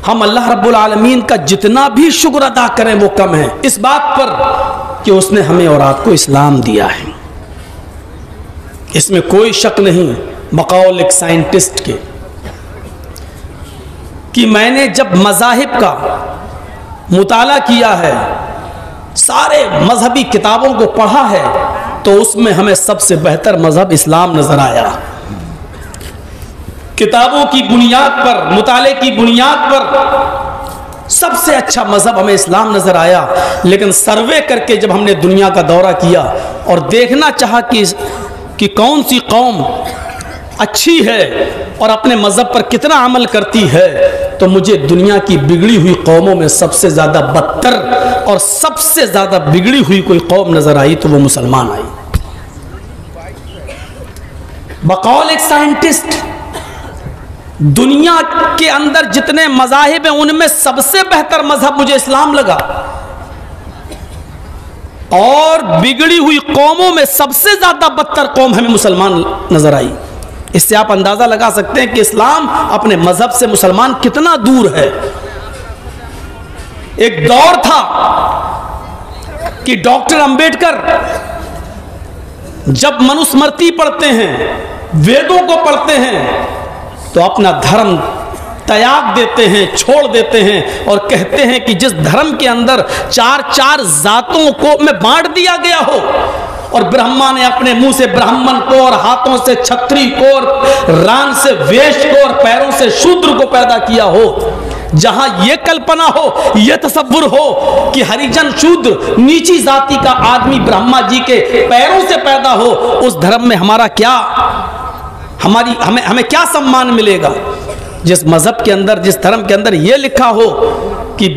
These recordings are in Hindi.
हम अल्लाह रब्बुल आलमीन का जितना भी शुक्र अदा करें वो कम है, इस बात पर कि उसने हमें और आपको इस्लाम दिया है। इसमें कोई शक नहीं बकौल एक साइंटिस्ट के कि मैंने जब मज़ाहिब का मुताला किया है, सारे मजहबी किताबों को पढ़ा है, तो उसमें हमें सबसे बेहतर मजहब इस्लाम नजर आया। किताबों की बुनियाद पर, मुताले की बुनियाद पर सबसे अच्छा मजहब हमें इस्लाम नजर आया। लेकिन सर्वे करके जब हमने दुनिया का दौरा किया और देखना चाहा कि कौन सी कौम अच्छी है और अपने मजहब पर कितना अमल करती है, तो मुझे दुनिया की बिगड़ी हुई कौमों में सबसे ज़्यादा बदतर और सबसे ज़्यादा बिगड़ी हुई कोई कौम नज़र आई तो वो मुसलमान आई। बकौल एक साइंटिस्ट, दुनिया के अंदर जितने मज़ाहिब हैं उनमें सबसे बेहतर मजहब मुझे इस्लाम लगा, और बिगड़ी हुई कौमों में सबसे ज़्यादा बदतर कौम हमें मुसलमान नज़र आई। इससे आप अंदाज़ा लगा सकते हैं कि इस्लाम अपने मजहब से मुसलमान कितना दूर है। एक दौर था कि डॉक्टर अंबेडकर जब मनुस्मृति पढ़ते हैं, वेदों को पढ़ते हैं, तो अपना धर्म त्याग देते हैं, छोड़ देते हैं और कहते हैं कि जिस धर्म के अंदर चार चार जातों को में बांट दिया गया हो, और ब्रह्मा ने अपने मुंह से ब्राह्मण को और हाथों से क्षत्रिय को और रान से वैश्य को और पैरों से शूद्र को पैदा किया हो, जहां यह कल्पना हो, यह तसव्वुर हो कि हरिजन शूद्र नीची जाति का आदमी ब्रह्मा जी के पैरों से पैदा हो, उस धर्म में हमारा क्या, हमें क्या सम्मान मिलेगा? जिस मजहब के अंदर, जिस धर्म के अंदर यह लिखा हो कि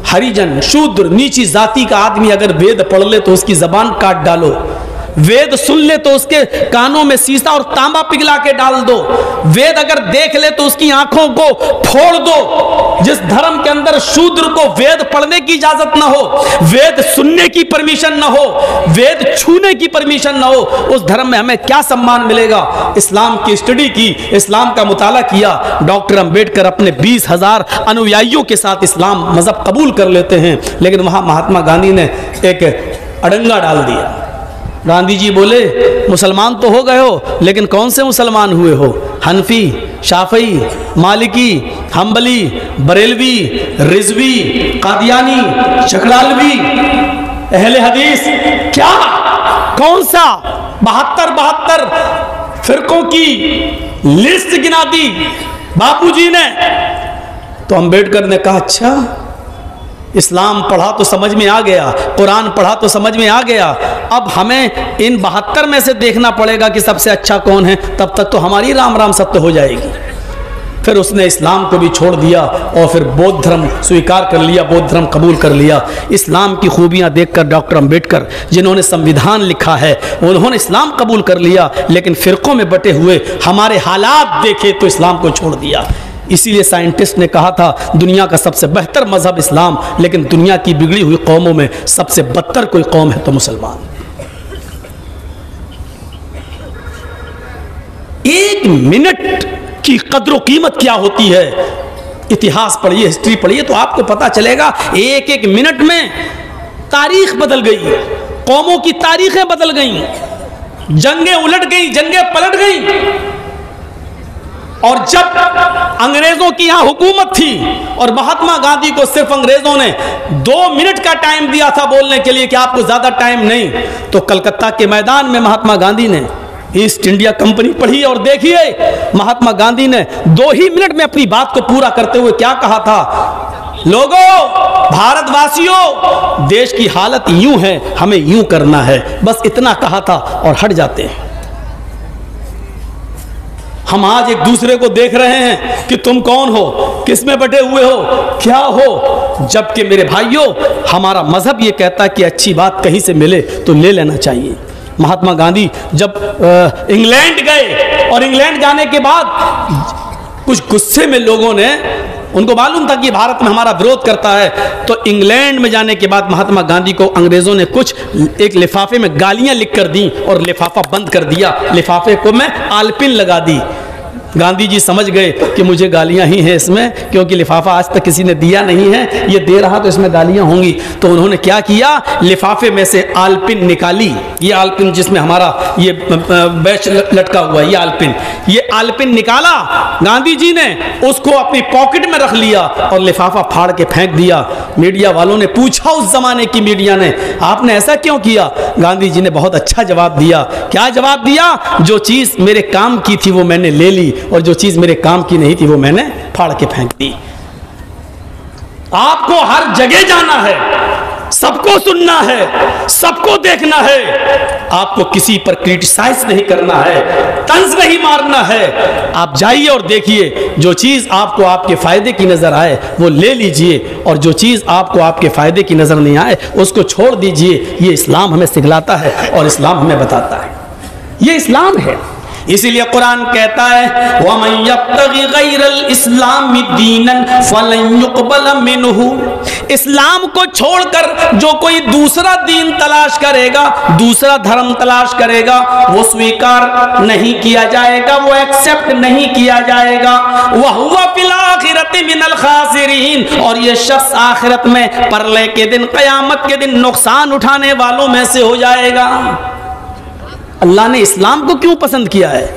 हरिजन शूद्र नीची जाति का आदमी अगर वेद पढ़ ले तो उसकी जबान काट डालो, वेद सुन ले तो उसके कानों में सीसा और तांबा पिघला के डाल दो, वेद अगर देख ले तो उसकी आंखों को फोड़ दो। जिस धर्म के अंदर शूद्र को वेद पढ़ने की इजाजत ना हो, वेद सुनने की परमिशन ना हो, वेद छूने की परमिशन ना हो, उस धर्म में हमें क्या सम्मान मिलेगा? इस्लाम की स्टडी की, इस्लाम का मुताला किया, डॉक्टर अंबेडकर अपने 20,000 अनुयायियों के साथ इस्लाम मजहब कबूल कर लेते हैं। लेकिन वहां महात्मा गांधी ने एक अड़ंगा डाल दिया। गांधी जी बोले, मुसलमान तो हो गए हो, लेकिन कौन से मुसलमान हुए हो? हनफी, शाफई, मालिकी, हम्बली, बरेलवी, रिजवी, कादियानी, चकलालवी, अहले हदीस, क्या कौन सा 72 फिरकों की लिस्ट गिना दी बापूजी ने। तो अंबेडकर ने कहा, अच्छा इस्लाम पढ़ा तो समझ में आ गया, कुरान पढ़ा तो समझ में आ गया, अब हमें इन 72 में से देखना पड़ेगा कि सबसे अच्छा कौन है, तब तक तो हमारी राम राम सत्य हो जाएगी। फिर उसने इस्लाम को भी छोड़ दिया और फिर बौद्ध धर्म स्वीकार कर लिया, बौद्ध धर्म कबूल कर लिया। इस्लाम की खूबियां देखकर डॉक्टर अंबेडकर, जिन्होंने संविधान लिखा है, उन्होंने इस्लाम कबूल कर लिया, लेकिन फिरकों में बटे हुए हमारे हालात देखे तो इस्लाम को छोड़ दिया। इसीलिए साइंटिस्ट ने कहा था दुनिया का सबसे बेहतर मजहब इस्लाम, लेकिन दुनिया की बिगड़ी हुई कौमों में सबसे बदतर कोई कौम है तो मुसलमान। एक मिनट की कद्र कीमत क्या होती है, इतिहास पढ़िए, हिस्ट्री पढ़िए तो आपको पता चलेगा। एक एक मिनट में तारीख बदल गई, कौमों की तारीखें बदल गई, जंगें उलट गई, जंगें पलट गई। और जब अंग्रेजों की यहां हुकूमत थी और महात्मा गांधी को सिर्फ अंग्रेजों ने 2 मिनट का टाइम दिया था बोलने के लिए कि आपको ज्यादा टाइम नहीं, तो कलकत्ता के मैदान में महात्मा गांधी ने ईस्ट इंडिया कंपनी पढ़ी और देखिए महात्मा गांधी ने 2 ही मिनट में अपनी बात को पूरा करते हुए क्या कहा था, लोगों, भारतवासियों, देश की हालत यूं है, हमें यूं करना है, बस इतना कहा था और हट जाते हैं। हम आज एक दूसरे को देख रहे हैं कि तुम कौन हो, किस में बटे हुए हो, क्या हो, जबकि मेरे भाइयों हमारा मजहब ये कहता है कि अच्छी बात कहीं से मिले तो ले लेना चाहिए। महात्मा गांधी जब इंग्लैंड गए और इंग्लैंड जाने के बाद कुछ गुस्से में लोगों ने, उनको मालूम था कि भारत में हमारा विरोध करता है, तो इंग्लैंड में जाने के बाद महात्मा गांधी को अंग्रेजों ने कुछ एक लिफाफे में गालियां लिख कर दी और लिफाफा बंद कर दिया, लिफाफे को में आलपिन लगा दी। गांधी जी समझ गए कि मुझे गालियां ही हैं इसमें, क्योंकि लिफाफा आज तक किसी ने दिया नहीं है, ये दे रहा तो इसमें गालियां होंगी। तो उन्होंने क्या किया, लिफाफे में से आलपिन निकाली, ये आलपिन जिसमें हमारा ये बैच लटका हुआ है, ये आलपिन निकाला गांधी जी ने, उसको अपनी पॉकेट में रख लिया और लिफाफा फाड़ के फेंक दिया। मीडिया वालों ने पूछा, उस जमाने की मीडिया ने, आपने ऐसा क्यों किया? गांधी जी ने बहुत अच्छा जवाब दिया। क्या जवाब दिया? जो चीज मेरे काम की थी वो मैंने ले ली, और जो चीज मेरे काम की नहीं थी वो मैंने फाड़ के फेंक दी। आपको हर जगह जाना है, सबको सुनना है, सबको देखना है, आपको किसी पर क्रिटिसाइज नहीं करना है, तंज नहीं मारना है। आप जाइए और देखिए, जो चीज आपको आपके फायदे की नजर आए वो ले लीजिए, और जो चीज आपको आपके फायदे की नजर नहीं आए उसको छोड़ दीजिए। ये इस्लाम हमें सिखलाता है और इस्लाम हमें बताता है, ये इस्लाम है। इसीलिए कुरान कहता है, वमन यब्तगी गैरल इस्लामी दीनन फलन युक़बल मिन्हु, इस्लाम को छोड़कर जो कोई दूसरा दीन तलाश करेगा, दूसरा धर्म तलाश करेगा, वो स्वीकार नहीं किया जाएगा, वो एक्सेप्ट नहीं किया जाएगा। वहुवा फिल आखिरति मिनल खासिरीन, और ये शख्स आखिरत में, परले के दिन, कयामत के दिन नुकसान उठाने वालों में से हो जाएगा। अल्लाह ने इस्लाम को क्यों पसंद किया है,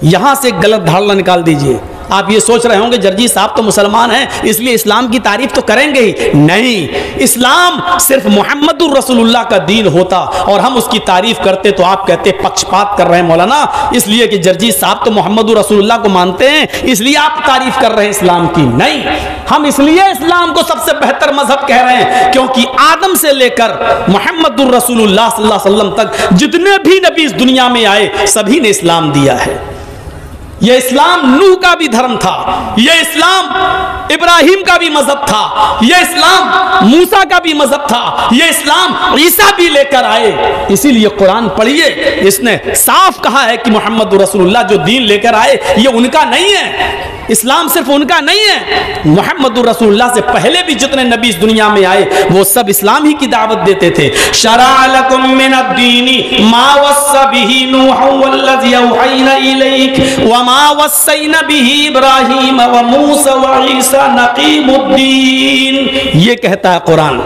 यहां से गलत धारणा निकाल दीजिए। आप ये सोच रहे होंगे जर्जी साहब तो मुसलमान हैं इसलिए इस्लाम की तारीफ तो करेंगे ही, नहीं। इस्लाम सिर्फ मोहम्मदुर रसूलुल्लाह का दीन होता और हम उसकी तारीफ करते तो आप कहते पक्षपात कर रहे हैं मौलाना, इसलिए कि जर्जी साहब तो मोहम्मदुर रसूलुल्लाह को मानते हैं इसलिए आप तारीफ कर रहे हैं इस्लाम की। नहीं, हम इसलिए इस्लाम को सबसे बेहतर मजहब कह रहे हैं क्योंकि आदम से लेकर मोहम्मदुर रसूलुल्लाह सल्लल्लाहु अलैहि वसल्लम तक जितने भी नबी इस दुनिया में आए सभी ने इस्लाम दिया है। यह इस्लाम नूह का भी धर्म था, यह इस्लाम इब्राहिम का भी मजहब था, यह इस्लाम मूसा का भी मजहब था, यह इस्लाम ईसा भी लेकर आए। इसीलिए कुरान पढ़िए, इसने साफ कहा है कि मोहम्मद रसूलुल्लाह जो दीन लेकर आए ये उनका नहीं है, इस्लाम सिर्फ उनका नहीं है। मोहम्मद रसूलुल्लाह से पहले भी जितने नबी इस दुनिया में आए वो सब इस्लाम ही की दावत देते थे। शरअ लकुम मिनद्दीनी मा वस्सा बिही नूह वल्लज़ी औहैना इलैक व मा वस्सैना बिही इब्राहीम व मूसा व ईसा नक़ीमुद्दीन, ये कहता है कुरान।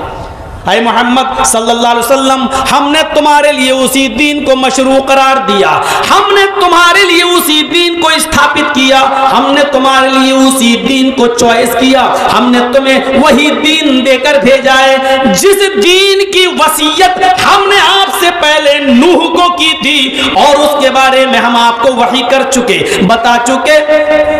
ऐ मोहम्मद सल्लल्लाहु अलैहि वसल्लम, हमने तुम्हारे लिए उसी दीन को मशरू करार दिया, हमने तुम्हारे लिए उसी दीन को स्थापित किया, हमने तुम्हारे लिए उसी दीन को चॉइस किया, हमने तुम्हें वही दीन देकर भेजा है जिस दीन की वसीयत हमने आपसे पहले नूह को की थी और उसके बारे में हम आपको वही कर चुके, बता चुके।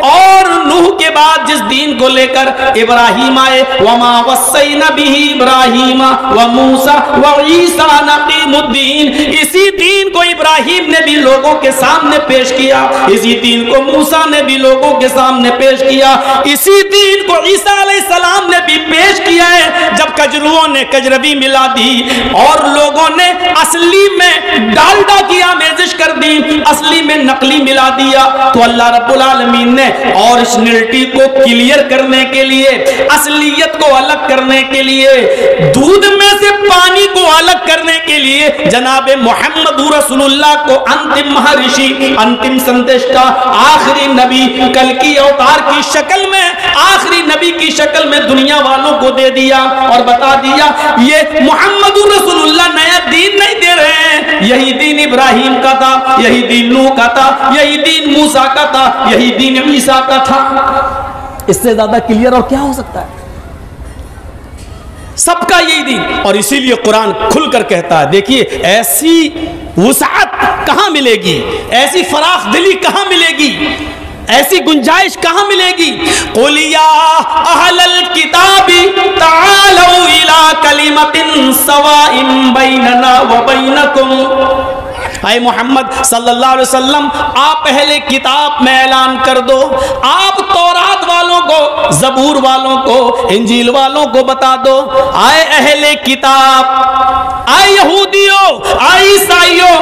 और नूह के बाद जिस दीन को लेकर इब्राहिम आए, वमा वस्सैना बिही इब्राहिम व मूसा व ईसा नक़ीमुद्दीन, इसी दीन को इब्राहिम ने भी लोगों के सामने पेश किया, इसी दीन को मूसा ने भी लोगों के सामने पेश किया, इसी दीन को ईसा अलैहिस्सलाम ने भी पेश किया है। जब कजरुओं ने कजरवी मिला दी और लोगों ने असली में डालडा की आमेजिश कर दी, असली में नकली मिला दिया, तो अल्लाह रब्बुल आलमीन ने ओरिजिनलिटी को क्लियर करने के लिए, असलियत को अलग करने के लिए, दूध में से पानी को अलग करने के लिए जनाबे मोहम्मद रसूलुल्लाह को अंतिम महर्षि, अंतिम संदेशा, आखिरी नबी, कल की अवतार की शक्ल में, आखिरी नबी की शक्ल में दुनिया वालों को दे दिया और बता दिया ये मोहम्मद रसूलुल्लाह नया दीन नहीं दे रहे हैं, यही दीन इब्राहिम का था, यही दीन नूह का था, यही दीन मूसा का था, यही दीन ईसा का था। इससे ज्यादा क्लियर और क्या हो सकता है? सबका यही दीन। और इसीलिए कुरान खुलकर कहता है, देखिए ऐसी वुसाअत कहां मिलेगी, ऐसी फराख दिली कहां मिलेगी, ऐसी गुंजाइश कहां मिलेगी। कुल या अहलल किताबी तालू इला कलिमतिन सवाइन बैनना व बैनकुम, ऐ मोहम्मद सल्लल्लाहु अलैहि वसल्लम आप पहले किताब में ऐलान कर दो, आप तौरात वालों को, जबूर वालों को, इंजील वालों को बता दो, आए अहले किताब, आए यहूदियों, आए ईसाइयों,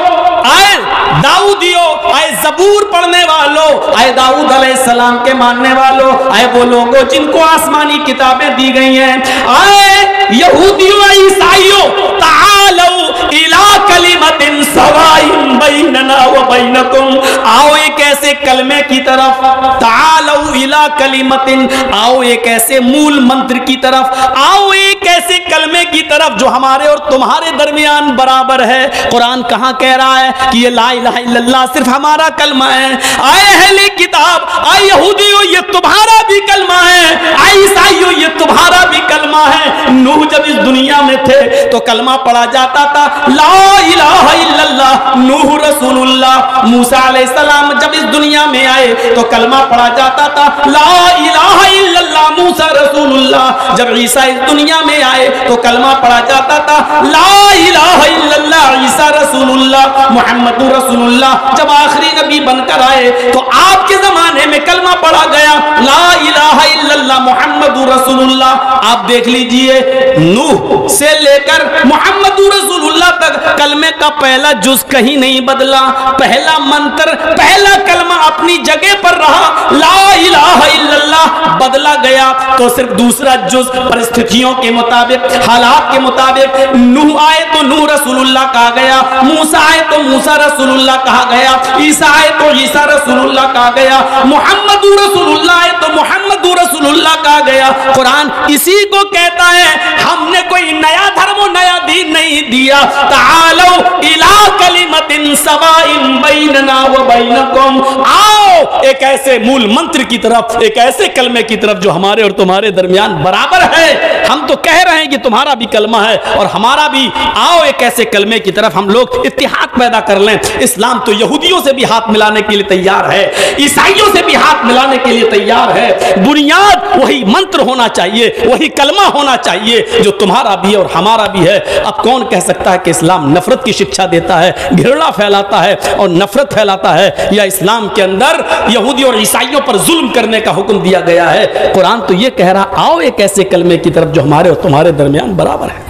आए दाऊदियों, आए जबूर पढ़ने वालों, आए दाऊद अलैहिस्सलाम के मानने वालों, आए वो लोगों जिनको आसमानी किताबें दी गई हैं, आए यहूदियों, ईसाइयों, तालू इला कलिमतिन सवाइन बैनना व बैनकुम, आओ एक ऐसे कलमे की तरफ, तालौ इला कलिमतिन, आओ एक ऐसे मूल मंत्र की तरफ, आओ एक ऐसे कलमे की तरफ जो हमारे और तुम्हारे दरमियान बराबर है। कुरान कहां कह रहा है कि ये ला इलाहा इल्लल्लाह सिर्फ हमारा कलमा है। आए अहले किताब, आए यहूदियों, ये तुम्हारा भी कलमा है। आए ईसाइयों, ये तुम्हारा भी कलमा है। नूह जब इस दुनिया में थे तो कलमा पढ़ा जाता था, ला इलाहा इल्लल्लाह, नूह रसूलुल्लाह। मूसा अलैहिस्सलाम जब इस दुनिया में आए तो कलमा पढ़ा जाता था, ला इलाहा इल्लल्लाह, मूसा रसूलुल्लाह। जब ईसा इस दुनिया में आए तो कलमा पढ़ा जाता था, ला इलाहा इल्लल्लाह, ईसा रसूलुल्लाह, मुहम्मदुर रसूलुल्लाह। जब आखिरी नबी बनकर आए तो आपके जमाने में कलमा पढ़ा गया, ला इलाहा इल्लल्लाह, मुहम्मदुर रसूलुल्लाह। आप देख लीजिए, नूह से लेकर मुहम्मदुर रसूलुल्लाह तक कलमे का पहला जुज कहीं नहीं बदला। पहला मंत्र, पहला कलमा अपनी जगह पर रहा, ला इलाहा इल्लल्लाह। बदला गया तो सिर्फ दूसरा जुज परिस्थितियों के मुताबिक, हालात के मुताबिक। नूह आए तो नूह रसूलुल्लाह कहा गया, मूसा आए तो मूसा रसूलुल्लाह कहा गया, ईसा आए तो ईसा रसूलुल्लाह कहा गया, मुहम्मदुर रसूलुल्लाह आए तो मुहम्मदुर रसूलुल्लाह कहा गया। कुरान इसी को कहता है, हमने कोई नया धर्म और नया दीन नहीं दिया। तालो इला कलिमतिन सवाइन बैनना व बैनकुम, आओ एक ऐसे मूल मंत्र की तरफ, एक ऐसे कलमे की तरफ जो हमारे और तुम्हारे दरमियान बराबर है। हम तो कह रहे हैं कि तुम्हारा भी कलमा है और हमारा भी, आओ एक ऐसे कलमे की तरफ हम लोग इत्तेहाद पैदा कर लें। इस्लाम तो यहूदियों से भी हाथ मिलाने के लिए तैयार है, ईसाइयों से भी हाथ मिलाने के लिए तैयार है। बुनियाद वही मंत्र होना चाहिए, वही कलमा होना चाहिए जो तुम्हारा भी है और हमारा भी है। अब कौन कह सकता है कि इस्लाम नफरत की शिक्षा देता है, घृणा फैलाता है और नफरत फैलाता है, या इस्लाम के अंदर यहूदी और ईसाइयों पर जुल्म करने का हुक्म दिया गया है। कुरान तो ये कह रहा, आओ एक ऐसे कलमे की तरफ जो हमारे और तुम्हारे दरमियान बराबर है।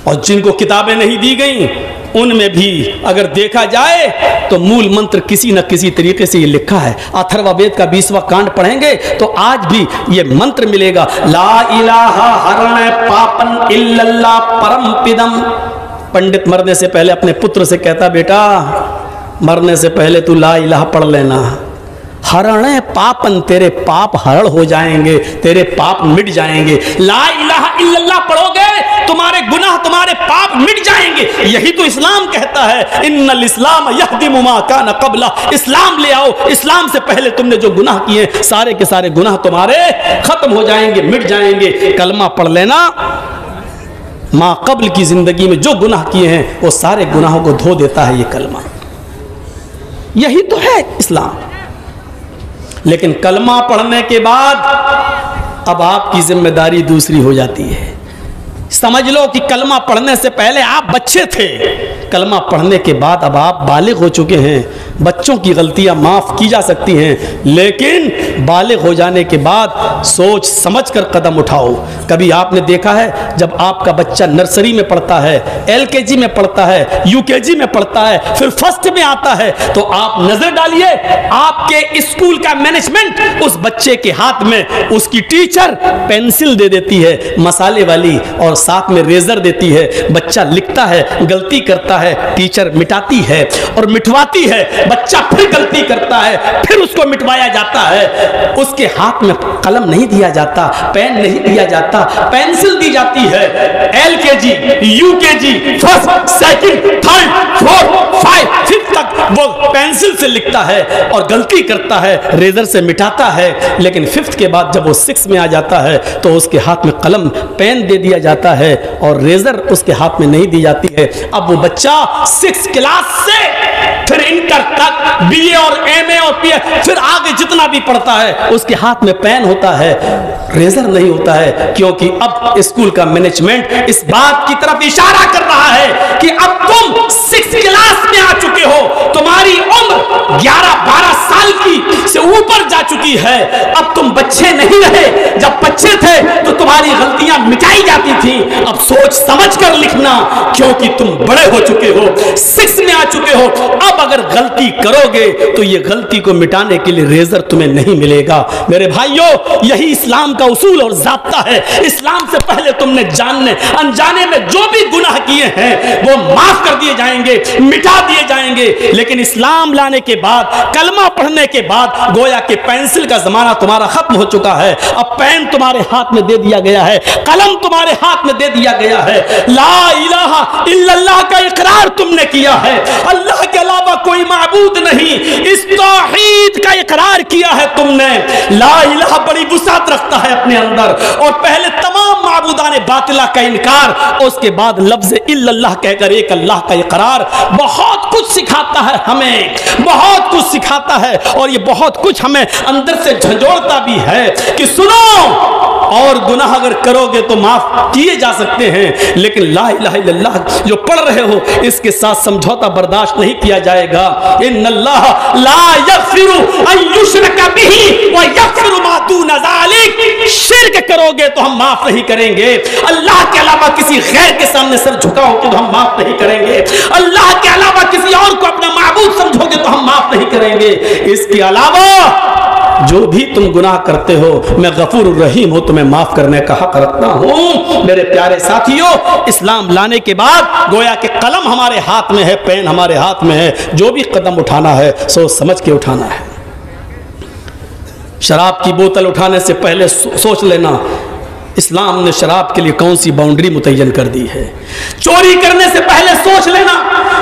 और जिनको किताबें नहीं दी गई उनमें भी अगर देखा जाए तो मूल मंत्र किसी न किसी तरीके से ये लिखा है। अथर्ववेद का 20वां कांड पढ़ेंगे तो आज भी ये मंत्र मिलेगा, ला इलाहा हरण पापन इल्लल्लाह परम पिदम। पंडित मरने से पहले अपने पुत्र से कहता, बेटा मरने से पहले तू ला इलाहा पढ़ लेना। हरण पापन, तेरे पाप हरण हो जाएंगे, तेरे पाप मिट जाएंगे। ला इलाहा इल्लल्लाह पढ़ोगे तुम्हारे गुनाह, तुम्हारे पाप मिट जाएंगे। यही तो इस्लाम कहता है, इन्नल इस्लाम यहदिमु मा कान क़ब्ला। इस्लाम ले आओ, इस्लाम से पहले तुमने जो गुनाह किए सारे के सारे गुनाह तुम्हारे खत्म हो जाएंगे, मिट जाएंगे। कलमा पढ़ लेना, माँ कब्ल की जिंदगी में जो गुनाह किए हैं वो सारे गुनाहों को धो देता है ये कलमा। यही तो है इस्लाम। लेकिन कलमा पढ़ने के बाद अब आपकी जिम्मेदारी दूसरी हो जाती है। समझ लो कि कलमा पढ़ने से पहले आप बच्चे थे, कलमा पढ़ने के बाद अब आप बालिग हो चुके हैं। बच्चों की गलतियां माफ की जा सकती हैं, लेकिन बालिग हो जाने के बाद सोच समझकर कदम उठाओ। कभी आपने देखा है जब आपका बच्चा नर्सरी में पढ़ता है, LKG में पढ़ता है, UKG में पढ़ता है, फिर फर्स्ट में आता है, तो आप नजर डालिए आपके स्कूल का मैनेजमेंट उस बच्चे के हाथ में उसकी टीचर पेंसिल दे देती है मसाले वाली और साथ में रेजर देती है। बच्चा लिखता है, गलती करता है, टीचर मिटाती है और मिटवाती है। बच्चा फिर गलती करता है, फिर उसको मिटवाया जाता है। उसके हाथ में कलम नहीं दिया जाता, पेन नहीं दिया जाता, पेंसिल दी जाती है। LKG, UKG, first, second, third, fourth, 5, 5 तक वो पेंसिल से लिखता है और गलती करता है, रेजर से मिटाता है। लेकिन 5th के बाद जब वो 6 में आ जाता है तो उसके हाथ में कलम, पेन दे दिया जाता है और रेजर उसके हाथ में नहीं दी जाती है। अब वो बच्चा 6 क्लास से फिर इंटर तक, BA और MA और PA, फिर आगे जितना भी पढ़ता है उसके हाथ में पेन होता है, रेजर नहीं होता है। क्योंकि अब स्कूल का मैनेजमेंट इस बात की तरफ इशारा कर रहा है कि अब तुम 6 क्लास में आ चुके हो, तुम्हारी उम्र 11-12 साल की से ऊपर जा चुकी है। अब तुम बच्चे नहीं रहे, जब बच्चे थे तो तुम्हारी गलतियां मिटाई जाती थी। अब सोच समझ कर लिखना, क्योंकि तुम बड़े हो चुके हो, 6 में आ चुके हो। अब अब अगर गलती करोगे तो ये गलती को मिटाने के लिए रेजर तुम्हें नहीं मिलेगा। मेरे भाइयों, यही इस्लाम का उसूल और ज़ाब्ता है। इस्लाम से पहले तुमने जानने अनजाने में जो भी गुनाह किए हैं वो माफ कर दिए जाएंगे, मिटा दिए जाएंगे। लेकिन इस्लाम लाने के बाद, कलमा पढ़ने के बाद गोया कि पेंसिल का जमाना तुम्हारा खत्म हो चुका है। अब पेन तुम्हारे हाथ में दे दिया गया है, कलम तुम्हारे हाथ में दे दिया गया है। ला इलाहा इल्लल्लाह का इकरार तुमने किया है, अल्लाह के अलावा कोई माबूद नहीं, इस तौहीद का इकरार किया है तुमने। ला इलाहा बड़ी वुसात रखता है अपने अंदर, और पहले तमाम माबूदाने बातिला का इनकार, उसके बाद लफ्ज इल्लल्लाह कहकर एक अल्लाह का इकरार बहुत कुछ सिखाता है हमें, बहुत कुछ सिखाता है। और ये बहुत कुछ हमें अंदर से झंझोड़ता भी है कि सुनो, और गुनाह अगर करोगे तो माफ किए जा सकते हैं, लेकिन ला इलाहा इल्लल्लाह जो पढ़ रहे हो इसके साथ समझौता बर्दाश्त नहीं किया जाएगा। इन्नल्लाह ला यग़फिरु अन युश्रका बिही व यग़फिरु मा दून ज़ालिक। शिर्क करोगे तो हम माफ नहीं करेंगे। अल्लाह के अलावा किसी गैर के सामने सर झुकाओगे तो हम माफ नहीं करेंगे। अल्लाह के अलावा किसी और को अपना माबूद समझोगे तो हम माफ नहीं करेंगे। इसके अलावा जो भी तुम गुनाह करते हो, मैं गफूर रहीम हूं, तुम्हें माफ करने का हक रखता हूं। मेरे प्यारे साथियों, इस्लाम लाने के बाद गोया कि कलम हमारे हाथ में है, पेन हमारे हाथ में है, जो भी कदम उठाना है सोच समझ के उठाना है। शराब की बोतल उठाने से पहले सोच लेना इस्लाम ने शराब के लिए कौन सी बाउंड्री मुतय्यन कर दी है। चोरी करने से पहले सोच लेना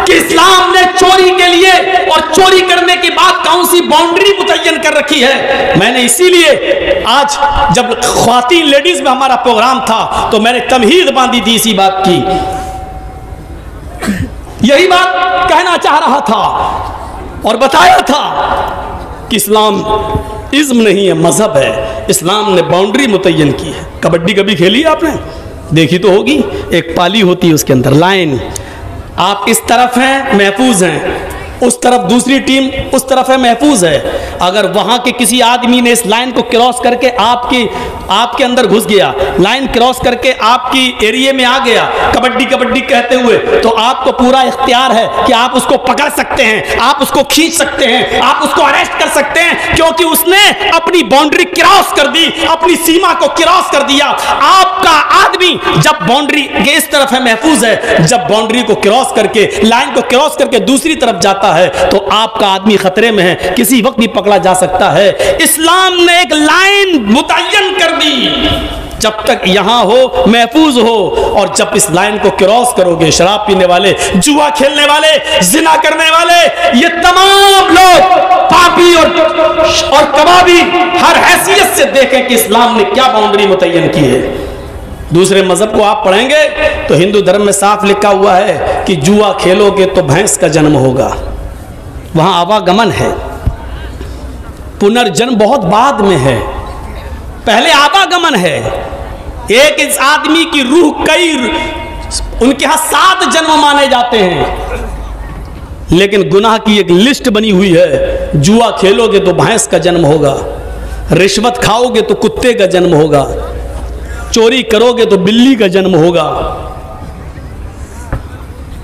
कि इस्लाम ने चोरी के लिए और चोरी करने के बाद कौन सी बाउंड्री मुतय्यन कर रखी है। मैंने इसीलिए आज जब ख्वातीन लेडीज में हमारा प्रोग्राम था तो मैंने तमहीद बांधी थी इसी बात की, यही बात कहना चाह रहा था और बताया था कि इस्लाम इज्म नहीं है, मजहब है। इस्लाम ने बाउंड्री मुतय्यन की है। कबड्डी कभी खेली है आपने? देखी तो होगी, एक पाली होती है, उसके अंदर लाइन, आप इस तरफ हैं महफूज हैं, उस तरफ दूसरी टीम उस तरफ है महफूज है। अगर वहां के किसी आदमी ने इस लाइन को क्रॉस करके आपके अंदर घुस गया, लाइन क्रॉस करके आपकी एरिया में आ गया कबड्डी कबड्डी कहते हुए, तो आपको पूरा इख्तियार है कि आप उसको पकड़ सकते हैं, आप उसको खींच सकते हैं, आप उसको अरेस्ट कर सकते हैं, क्योंकि उसने अपनी बाउंड्री क्रॉस कर दी, अपनी सीमा को क्रॉस कर दिया। आपका आदमी जब बाउंड्री के इस तरफ है महफूज है, जब बाउंड्री को क्रॉस करके लाइन को क्रॉस करके दूसरी तरफ जाता है तो आपका आदमी खतरे में है, किसी वक्त भी पकड़ा जा सकता है। इस्लाम ने एक लाइन मुतय्यन कर दी, जब तक यहां हो महफूज हो, और जब इस लाइन को क्रॉस करोगे, शराब पीने वाले, जुआ खेलने वाले, जिना करने वाले, ये तमाम लोग पापी और कबाबी हर हैसियत से देखें कि इस्लाम ने क्या बाउंड्री मुतय्यन की है। दूसरे मजहब को आप पढ़ेंगे तो हिंदू धर्म में साफ लिखा हुआ है कि जुआ खेलोगे तो भैंस का जन्म होगा। वहां आवागमन है, पुनर्जन्म बहुत बाद में है, पहले आवागमन है। एक इस आदमी की रूह कई, उनके यहां 7 जन्म माने जाते हैं, लेकिन गुनाह की एक लिस्ट बनी हुई है। जुआ खेलोगे तो भैंस का जन्म होगा, रिश्वत खाओगे तो कुत्ते का जन्म होगा, चोरी करोगे तो बिल्ली का जन्म होगा,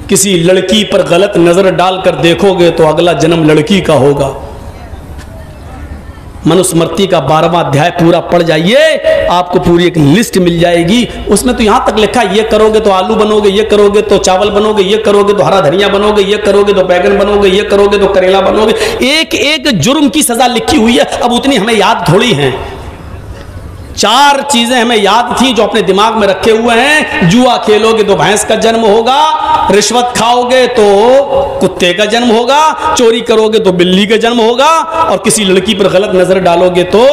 किसी लड़की पर गलत नजर डालकर देखोगे तो अगला जन्म लड़की का होगा। मनुस्मृति का 12वां अध्याय पूरा पढ़ जाइए, आपको पूरी एक लिस्ट मिल जाएगी। उसमें तो यहां तक लिखा है, ये करोगे तो आलू बनोगे, ये करोगे तो चावल बनोगे, ये करोगे तो हरा धनिया बनोगे, ये करोगे तो बैगन बनोगे, ये करोगे तो करेला बनोगे। एक एक जुर्म की सजा लिखी हुई है। अब उतनी हमें याद थोड़ी है, 4 चीजें हमें याद थी जो अपने दिमाग में रखे हुए हैं। जुआ खेलोगे तो भैंस का जन्म होगा, रिश्वत खाओगे तो कुत्ते का जन्म होगा, चोरी करोगे तो बिल्ली का जन्म होगा, और किसी लड़की पर गलत नजर डालोगे तो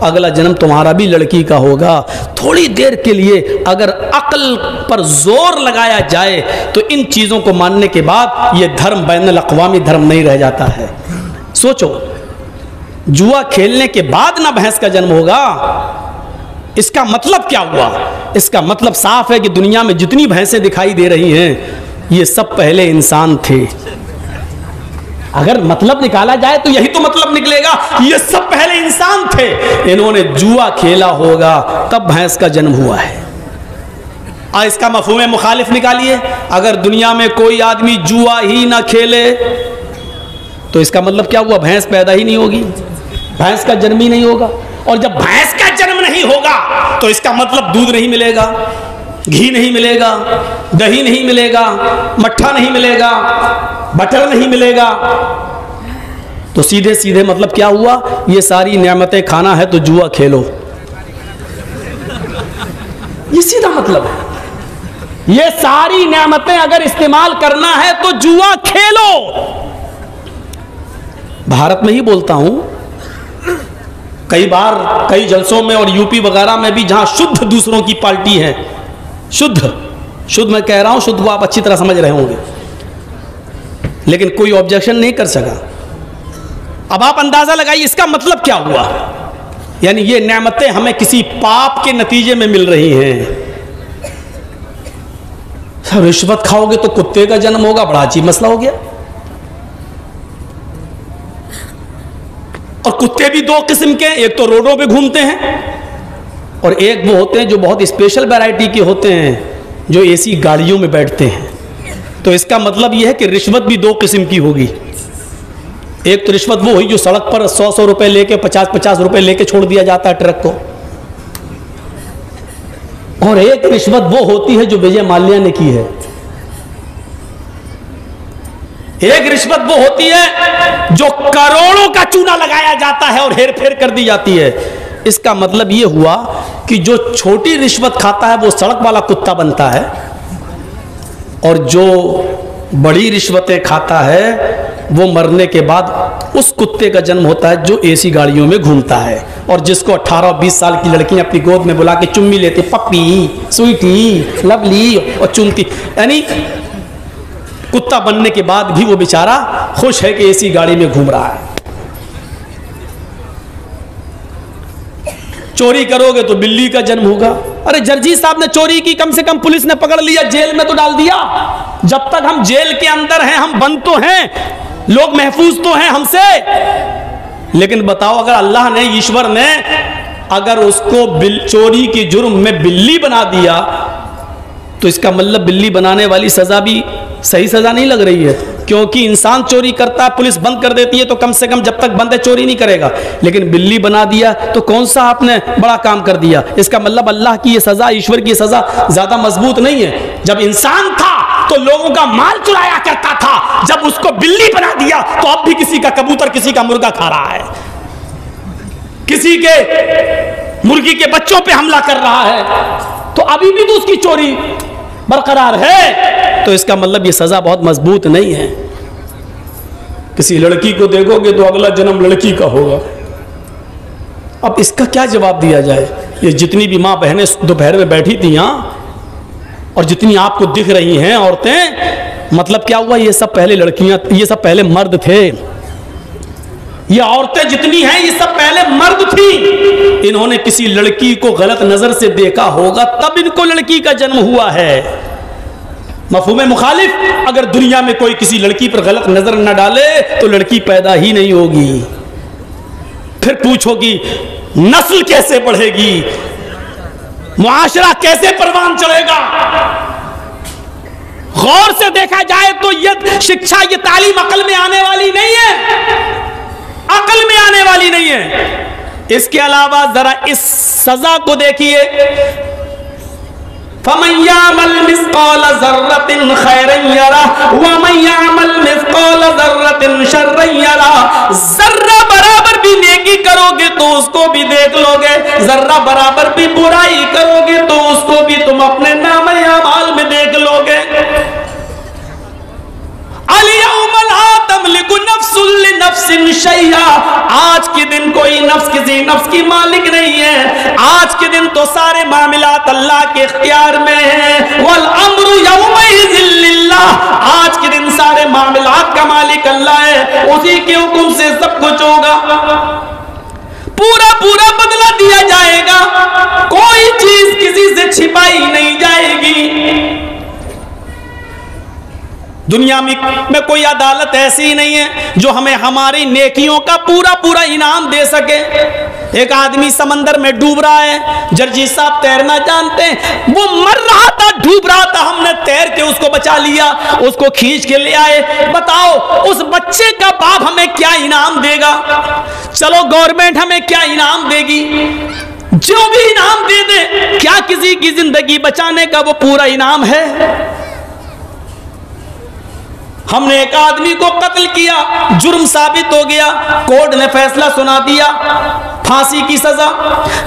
अगला जन्म तुम्हारा भी लड़की का होगा। थोड़ी देर के लिए अगर अक्ल पर जोर लगाया जाए तो इन चीजों को मानने के बाद यह धर्म बैनुल अक़वामी धर्म नहीं रह जाता है। सोचो, जुआ खेलने के बाद ना भैंस का जन्म होगा, इसका मतलब क्या हुआ? इसका मतलब साफ है कि दुनिया में जितनी भैंसें दिखाई दे रही हैं ये सब पहले इंसान थे। अगर मतलब निकाला जाए तो यही तो मतलब निकलेगा, ये सब पहले इंसान थे, इन्होंने जुआ खेला होगा तब भैंस का जन्म हुआ है। इसका मफ़हूम मुखालिफ निकालिए, अगर दुनिया में कोई आदमी जुआ ही ना खेले तो इसका मतलब क्या हुआ, भैंस पैदा ही नहीं होगी, भैंस का जन्म ही नहीं होगा। और जब भैंस का जन्म नहीं होगा तो इसका मतलब दूध नहीं मिलेगा, घी नहीं मिलेगा, दही नहीं मिलेगा, मट्ठा नहीं मिलेगा, बटर नहीं मिलेगा। तो सीधे सीधे मतलब क्या हुआ, ये सारी नेमतें खाना है तो जुआ खेलो, ये सीधा मतलब है। ये सारी नेमतें अगर इस्तेमाल करना है तो जुआ खेलो। भारत में ही बोलता हूं, कई बार कई जलसों में और यूपी वगैरह में भी जहां शुद्ध दूसरों की पार्टी है, शुद्ध मैं कह रहा हूं, शुद्ध को आप अच्छी तरह समझ रहे होंगे, लेकिन कोई ऑब्जेक्शन नहीं कर सका। अब आप अंदाजा लगाइए इसका मतलब क्या हुआ, यानी ये नेमतें हमें किसी पाप के नतीजे में मिल रही हैं। रिश्वत खाओगे तो कुत्ते का जन्म होगा, बड़ा अजीब मसला हो गया। और कुत्ते भी दो किस्म के, एक तो रोडों पे घूमते हैं और एक वो होते हैं जो बहुत स्पेशल वैरायटी के होते हैं, जो एसी गाड़ियों में बैठते हैं। तो इसका मतलब यह है कि रिश्वत भी दो किस्म की होगी। एक तो रिश्वत वो हुई जो सड़क पर 100 रुपए लेके 50 रुपए लेके छोड़ दिया जाता है ट्रक को, और एक रिश्वत वो होती है जो विजय माल्या ने की है। एक रिश्वत वो होती है जो करोड़ों का चूना लगाया जाता है और हेर फेर कर दी जाती है। इसका मतलब ये हुआ कि जो छोटी रिश्वत खाता है वो सड़क वाला कुत्ता बनता है, और जो बड़ी रिश्वतें खाता है वो मरने के बाद उस कुत्ते का जन्म होता है जो एसी गाड़ियों में घूमता है, और जिसको 18-20 साल की लड़कियां अपनी गोद में बुला के चुम्मी लेती, पप्पी, स्वीटी, लवली, और चुमती। यानी कुत्ता बनने के बाद भी वो बेचारा खुश है कि एसी गाड़ी में घूम रहा है। चोरी करोगे तो बिल्ली का जन्म होगा। अरे जर्जी साहब ने चोरी की, कम से कम पुलिस ने पकड़ लिया, जेल में तो डाल दिया। जब तक हम जेल के अंदर हैं हम बंद तो हैं, लोग महफूज तो हैं हमसे, लेकिन बताओ अगर अल्लाह ने, ईश्वर ने अगर उसको चोरी के जुर्म में बिल्ली बना दिया तो इसका मतलब बिल्ली बनाने वाली सजा भी सही सजा नहीं लग रही है। क्योंकि इंसान चोरी करता है, पुलिस बंद कर देती है तो कम से कम जब तक बंद है चोरी नहीं करेगा, लेकिन बिल्ली बना दिया तो कौन सा आपने बड़ा काम कर दिया। इसका मतलब अल्लाह की ये सजा, ईश्वर की सजा ज्यादा मजबूत नहीं है। जब इंसान था तो लोगों का माल चुराया करता था, जब उसको बिल्ली बना दिया तो अब भी किसी का कबूतर, किसी का मुर्गा खा रहा है, किसी के मुर्गी के बच्चों पे हमला कर रहा है, तो अभी भी तो उसकी चोरी बरकरार है। तो इसका मतलब ये सजा बहुत मजबूत नहीं है। किसी लड़की को देखोगे तो अगला जन्म लड़की का होगा। अब इसका क्या जवाब दिया जाए। ये जितनी भी माँ बहनें दोपहर में बैठी थी यहाँ, और जितनी आपको दिख रही हैं औरतें, मतलब क्या हुआ, ये सब पहले लड़कियां, ये सब पहले मर्द थे। ये औरतें जितनी हैं ये सब पहले मर्द थी। इन्होंने किसी लड़की को गलत नजर से देखा होगा, तब इनको लड़की का जन्म हुआ है। मफहूम मुखालिफ, अगर दुनिया में कोई किसी लड़की पर गलत नजर न डाले तो लड़की पैदा ही नहीं होगी। फिर पूछोगी नस्ल कैसे बढ़ेगी, मुआशरा कैसे परवान चलेगा। गौर से देखा जाए तो ये शिक्षा, ये तालीम अकल में आने वाली नहीं है, अकल में आने वाली नहीं है। इसके अलावा जरा इस सजा को देखिए, फमन यामल मिस्काल ज़र्रतिन खैरन यरा वमन यामल मिस्काल ज़र्रतिन शर्रन यरा। जर्रा बराबर भी नेकी करोगे तो उसको भी देख लोगे, जर्रा बराबर भी बुराई करोगे तो उसको भी तुम अपने नामे अमाल में देख लोगे। आज के दिन कोई नफ्स किसी नफ्स की मालिक नहीं है। आज के दिन तो सारे मामलात अल्लाह के इख्तियार में हैं। वल अम्रु यौमइज़िन लिल्लाह। आज के दिन सारे मामलात का मालिक अल्लाह है, उसी के हुक्म से सब कुछ होगा। पूरा पूरा बदला दिया जाएगा, कोई चीज किसी से छिपाई नहीं जाएगी। दुनिया में कोई अदालत ऐसी ही नहीं है जो हमें हमारी नेकियों का पूरा पूरा इनाम दे सके। एक आदमी समंदर में डूब रहा है, जर्जी साहब तैरना जानते हैं, वो मर रहा था, डूब रहा था, हमने तैर के उसको बचा लिया, उसको खींच के ले आए। बताओ उस बच्चे का बाप हमें क्या इनाम देगा? चलो गवर्नमेंट हमें क्या इनाम देगी? जो भी इनाम दे दे, क्या किसी की जिंदगी बचाने का वो पूरा इनाम है? हमने एक आदमी को कत्ल किया, जुर्म साबित हो गया, कोर्ट ने फैसला सुना दिया, फांसी की सजा।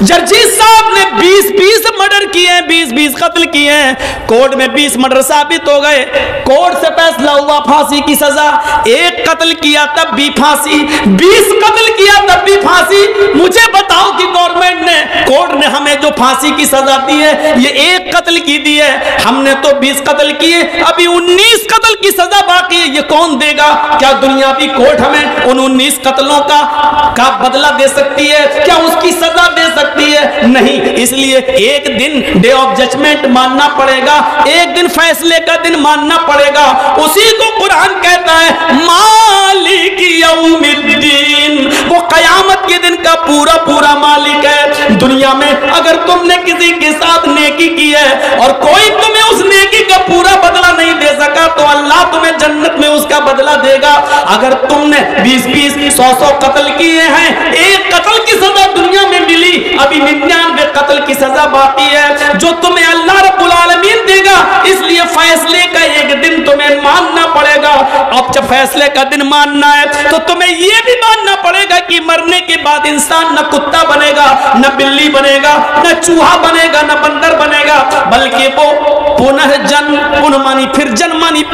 जर्जी साहब ने 20 मर्डर किए, 20 कत्ल किए हैं, कोर्ट में 20 मर्डर साबित हो गए, कोर्ट से फैसला हुआ फांसी की सजा। एक कत्ल किया तब भी फांसी, 20 कत्ल किया तब भी फांसी। मुझे बताओ कि गवर्नमेंट ने, कोर्ट ने हमें जो फांसी की सजा दी है, ये एक कत्ल की दी है, हमने तो 20 कत्ल किए, अभी 19 कत्ल की सजा बाकी, ये कौन देगा? क्या दुनियावी कोर्ट हमें उन 19 कत्लों का बदला दे सकती है? क्या उसकी सजा दे सकती है? नहीं। इसलिए एक दिन डे ऑफ जजमेंट मानना पड़ेगा, एक दिन फैसले का दिन मानना पड़ेगा। उसी को कुरान कहता है मालिक यौमिद्दीन, वो कयामत के दिन का पूरा मालिक है। दुनिया में अगर तुमने किसी के साथ नेकी की है और कोई तुम्हें उस नेकी का पूरा बदला नहीं दे सका, तो अल्लाह तुम्हें जन्नत में उसका बदला देगा। अगर तुमने 20 100 कत्ल किए हैं, एक कत्ल की सजा दुनिया में मिली, अभी 99 कत्ल की सजा बाकी है जो तुम्हें अल्लाह रब्बुल आलमीन देगा। इसलिए फैसले का एक दिन तुम्हें मानना पड़ेगा। अब जब फैसले का दिन मानना है तो तुम्हें यह भी मानना पड़ेगा कि मरने के बाद इंसान न कुत्ता बनेगा, न बिल्ली बनेगा, न चूहा बनेगा, न बंदर बनेगा, बल्कि वो पुनर्जन्म, पुनः मानी फिर जन्म मानी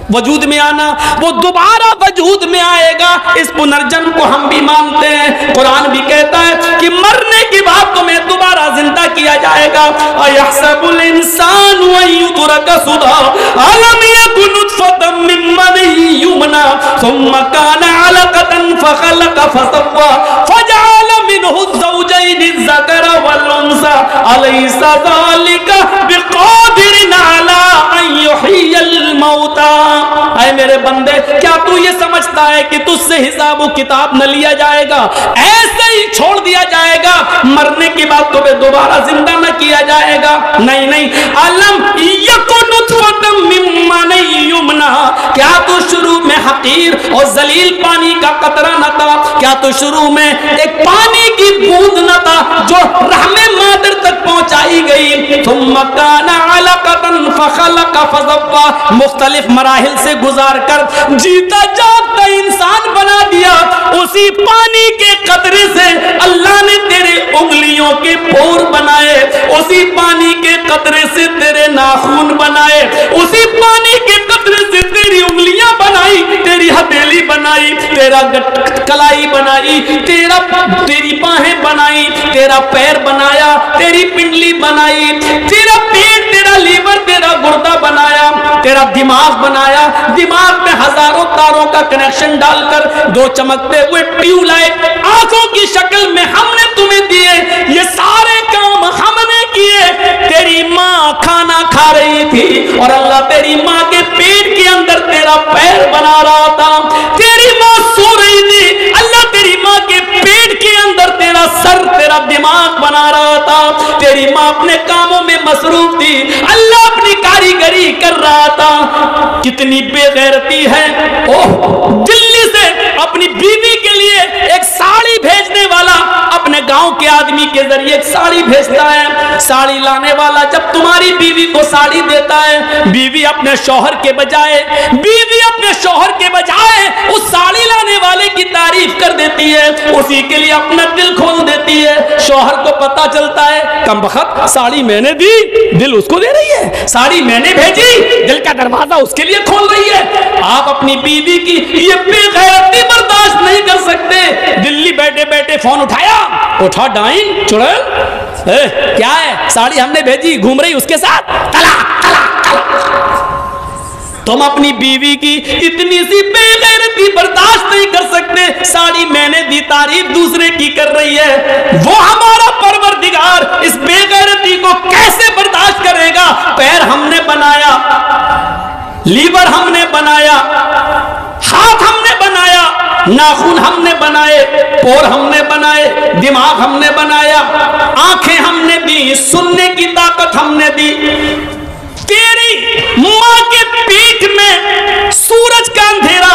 वजूद में आना, वो दोबारा वजूद में आएगा। इस पुनर्जन्म को हम भी मानते हैं। कुरान भी कहता है कि मरने के बाद तुम्हें दोबारा जिंदा किया जाएगा। अयहसबुल इंसानु अय्युतरका सुदा अलम यकुन नुतफतम मिन मनी युमना सुम्मा काना अलकतन फखलक फसव्वा फजअल मिनहु ज़ौजैनि ज़कर वल उन्सा अलैसा ज़ालिका बिक़ादिरिन अला अन युह्यिल मौता। ऐ मेरे बंदे, क्या तू ये समझता है कि तुझसे हिसाब व किताब न लिया जाएगा, ऐसे ही छोड़ दिया जाएगा, मरने के बाद तुम्हें दोबारा जिंदा न किया जाएगा? नहीं नहीं। अलम यकुन नुतफतम मिन मनी युमना, क्या तू शुरू में हकीर और जलील पानी का कतरा न था? क्या तू शुरू में एक पानी की बूंद न था जो रहमे मादर तक पहुंचाई गई? थुम्मा काना अलकतन फखलक फसव्वा, मुख्तलिफ मराहिल से गुजार कर जीता जागता इंसान बना दिया। उसी पानी के कतरे से अल्लाह ने तेरे उंगलियों के पोर बनाए, उसी पानी के कतरे से तेरे नाखून बनाए, उसी पानी के कतरे से तेरी उंगलियां बनाई, तेरी हथेली बनाई, तेरा कलाई बनाई, तेरी बाहें बनाई, तेरा पैर बनाया, तेरी पिंडली बनाई, तेरा पेट, तेरा लीवर, तेरा गुर्दा बनाया, तेरा दिमाग बनाया, दिमाग में हजारों तारों का कनेक्शन डालकर 2 चमकते हुए ट्यूबलाइट आंखों की शक्ल में हमने तुम्हें दिए। ये सारे काम हमने किए। तेरी माँ खाना खा रही थी और अल्लाह तेरी माँ के पेट के अंदर तेरा पैर बना रहा था। तेरी माँ सो रही थी, अल्लाह तेरी माँ के पेट के अंदर तेरा सर, तेरा दिमाग बना रहा था। तेरी माँ अपने कामों में मसरूफ थी, अल्लाह अपनी कारीगरी कर रहा था। कितनी बेगैरती है। ओह, दिल्ली से अपनी बीवी के लिए एक साड़ी भेजने वाला अपने गांव के आदमी के जरिए एक साड़ी भेजता है। साड़ी लाने वाला जब तुम्हारी बीवी को साड़ी देता है, बीवी अपने शौहर के बजाय उस साड़ी लाने वाले की तारीफ कर देती है, उसी के लिए अपना दिल खोल देती है। शौहर को पता चलता है कमबख्त साड़ी मैंने दी, दिल उसको दे रही है, साड़ी मैंने भेजी, दिल का दरवाजा उसके लिए खोल रही है। आप अपनी बीवी की ये बेगैरती बर्दाश्त नहीं कर सकते। दिल्ली बैठे बैठे फोन उठा डाइन चुड़ैल, क्या है? साड़ी हमने भेजी, घूम रही उसके साथ, तलाक तलाक तलाक। तुम अपनी बीवी की इतनी सी बेगैरती बर्दाश्त नहीं कर सकते। साड़ी मैंने दी, तारीफ दूसरे की कर रही है। वो हमारा परवरदिगार इस बेगैरती को कैसे बर्दाश्त करेगा? पैर हमने बनाया, लीवर हमने बनाया, हाथ हमने बनाया, नाखून हमने बनाए, पोर हमने बनाए, दिमाग हमने बनाया, आंखें हमने दी, सुनने की ताकत हमने दी। तेरी मां के पेट में सूरज का अंधेरा,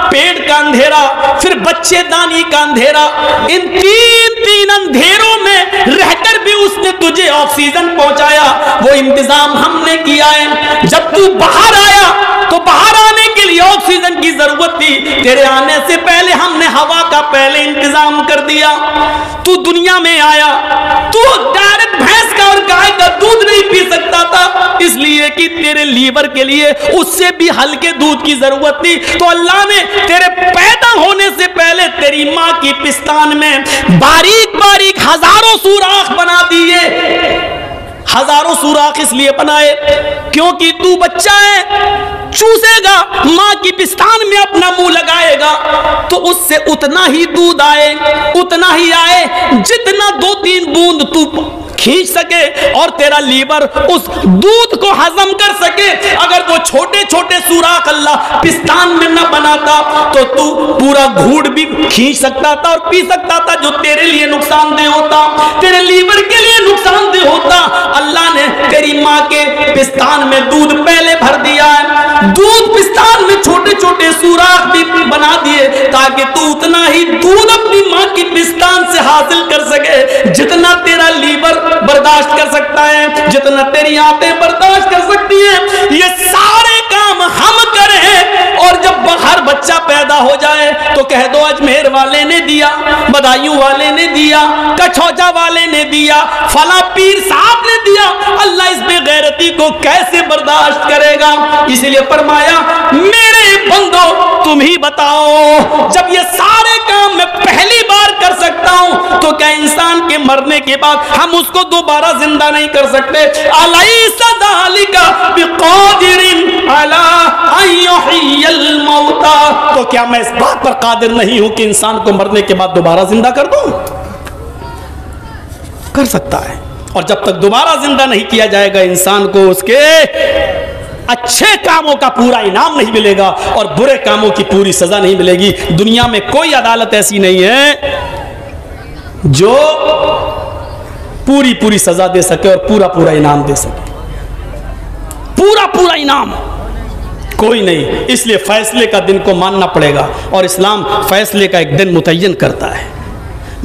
पेट का अंधेरा, फिर बच्चेदानी का अंधेरा, इन तीन अंधेरों में रहकर भी उसने तुझे ऑक्सीजन पहुंचाया। वो इंतजाम हमने किया है। जब तू बाहर आया तो बाहर आने के लिए ऑक्सीजन की जरूरत थी, तेरे आने से पहले हमने हवा का पहले इंतजाम कर दिया। तू दुनिया में आया, तू डायरेक्ट भैंस का और गाय का दूध नहीं पी सकता था, इसलिए कि तेरे लीवर के लिए उससे भी हल्के दूध की जरूरत थी। तो अल्लाह ने तेरे पैदा होने से पहले तेरी मां की पिस्तान में बारीक बारीक हजारों सुराख बना दिए। हजारों सुराख इसलिए बनाए क्योंकि तू बच्चा है, चूसेगा, मां की पिस्तान में अपना मुंह लगाएगा तो उससे उतना ही दूध आए, उतना ही आए जितना 2-3 बूंद तू खींच सके और तेरा लीवर उस दूध को हजम कर सके। अगर वो छोटे छोटे सुराख अल्लाह पिस्तान में न बनाता तो तू पूरा घूंट भी खींच सकता था और पी सकता था, जो तेरे लिए नुकसानदेह होता, तेरे लीवर के लिए नुकसानदेह होता। अल्लाह ने तेरी मां के पिस्तान में दूध पहले भर दिया है, दूध पिस्तान में छोटे छोटे सुराख भी बना दिए ताकि तू उतना ही दूध अपनी मां की पिस्तान से हासिल कर सके जितना तेरा लीवर बर्दाश्त कर सकता है, जितना तेरी आंतें बर्दाश्त कर सकती हैं। ये सारे काम हम करें और जब हर बच्चा पैदा हो जाए तो कह दो अजमेर वाले ने दिया, बदायूं वाले ने दिया, कछौजा वाले ने दिया, फला पीर साहब ने दिया। अल्लाह इस बेगैरती को कैसे बर्दाश्त करेगा? इसलिए फरमाया मेरे बंदो तुम ही बताओ, जब ये सारे काम मैं पहली बार कर सकता हूं तो क्या इंसान के मरने के बाद हम उसको दोबारा जिंदा नहीं कर सकते? अलैसा ज़ालिका बिक़ादिरिन अला अन युह्यिल मौता, तो क्या मैं इस बात पर कादिर नहीं हूं कि इंसान को मरने के बाद दोबारा जिंदा कर दूं? कर सकता है। और जब तक दोबारा जिंदा नहीं किया जाएगा इंसान को उसके अच्छे कामों का पूरा इनाम नहीं मिलेगा और बुरे कामों की पूरी सजा नहीं मिलेगी। दुनिया में कोई अदालत ऐसी नहीं है जो पूरी पूरी सजा दे सके और पूरा पूरा इनाम दे सके। पूरा पूरा इनाम कोई नहीं। इसलिए फैसले का दिन को मानना पड़ेगा और इस्लाम फैसले का एक दिन मुतय्यन करता है।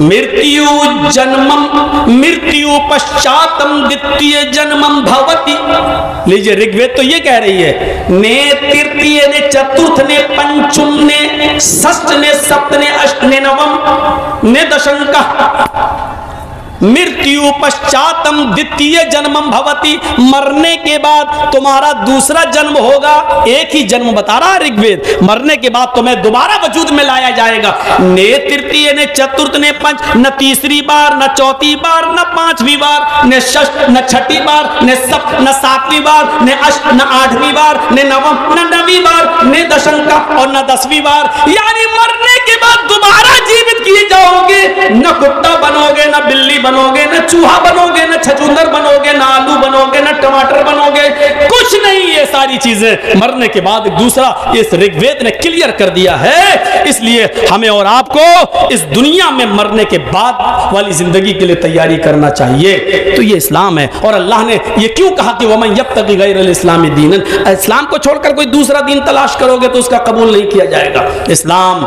मृत्यु जन्मम मृत्यु पश्चातम द्वितीय जन्मम भवति। लीजिए ऋग्वेद तो ये कह रही है, ने तृतीय ने चतुर्थ ने पंचम ने षष्ठ ने सप्त ने अष्ट ने नवम ने दशम का। मृत्यु पश्चातम द्वितीय जन्मम भवति, मरने के बाद तुम्हारा दूसरा जन्म होगा। एक ही जन्म बता रहा है ऋग्वेद, मरने के बाद तुम्हें दोबारा वजूद में लाया जाएगा। ने तृतीय ने चतुर्थ ने पंच, न तीसरी बार न चौथी बार न पांचवी बार न षष्ठ न छठी बार न सप्त न सातवीं बार न अष्ट न आठवीं बार न नवम न नवीं बार न दशम का और न 10वीं बार। यानी मरने के बाद दोबारा जीवित किए जाओगे। न कुत्ता बनोगे, न बिल्ली बनोगे, न चूहा बनोगे, न छछूंदर बनोगे, न आलू बनोगे, न टमाटर बनोगे, कुछ नहीं। ये सारी चीजें मरने के बाद दूसरा इस ऋग्वेद ने क्लियर कर दिया है। इसलिए हमें और आपको इस दुनिया में मरने के बाद वाली जिंदगी के लिए तैयारी करना चाहिए। तो ये इस्लाम है। और अल्लाह ने ये क्यों कहा कि वमन यब्तगी गैरल इस्लामी दीनन, इस्लाम को छोड़कर कोई दूसरा दीन तलाश करोगे तो उसका कबूल नहीं किया जाएगा। इस्लाम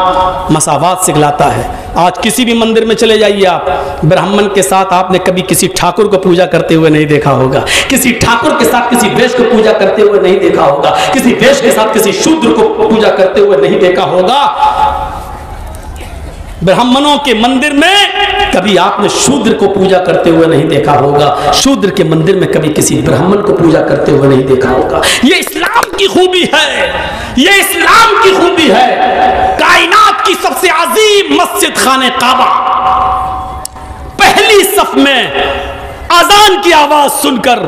मसावात सिखलाता है। आज किसी भी मंदिर में चले जाइए आप, ब्राह्मण के साथ आपने कभी किसी ठाकुर को पूजा करते हुए नहीं देखा होगा, किसी ठाकुर के साथ किसी वैश्य को पूजा करते हुए नहीं देखा होगा, किसी वैश्य के साथ किसी शूद्र को पूजा करते हुए नहीं देखा होगा। ब्राह्मणों के मंदिर में कभी आपने शूद्र को पूजा करते हुए नहीं देखा होगा, शूद्र के मंदिर में कभी किसी ब्राह्मण को पूजा करते हुए नहीं देखा होगा। ये इस्लाम की खूबी है, ये इस्लाम की खूबी है। कायनात की सबसे अजीम मस्जिद खाने काबा, पहली सफ में अजान की आवाज सुनकर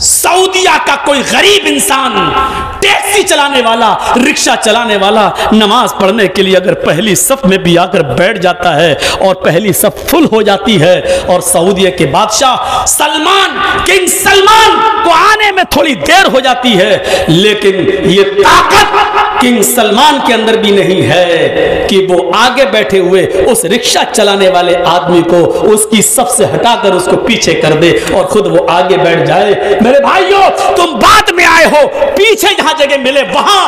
सऊदिया का कोई गरीब इंसान, टैक्सी चलाने वाला, रिक्शा चलाने वाला, नमाज पढ़ने के लिए अगर पहली सफ में भी आकर बैठ जाता है और पहली सफ फुल हो जाती है और सऊदिया के बादशाह सलमान, किंग सलमान को आने में थोड़ी देर हो जाती है, लेकिन ये ताकत किंग सलमान के अंदर भी नहीं है कि वो आगे बैठे हुए उस रिक्शा चलाने वाले आदमी को उसकी सबसे हटाकर उसको पीछे कर दे और खुद वो आगे बैठ जाए। मेरे भाइयों, तुम बाद में आए हो, पीछे जहां जगह मिले वहां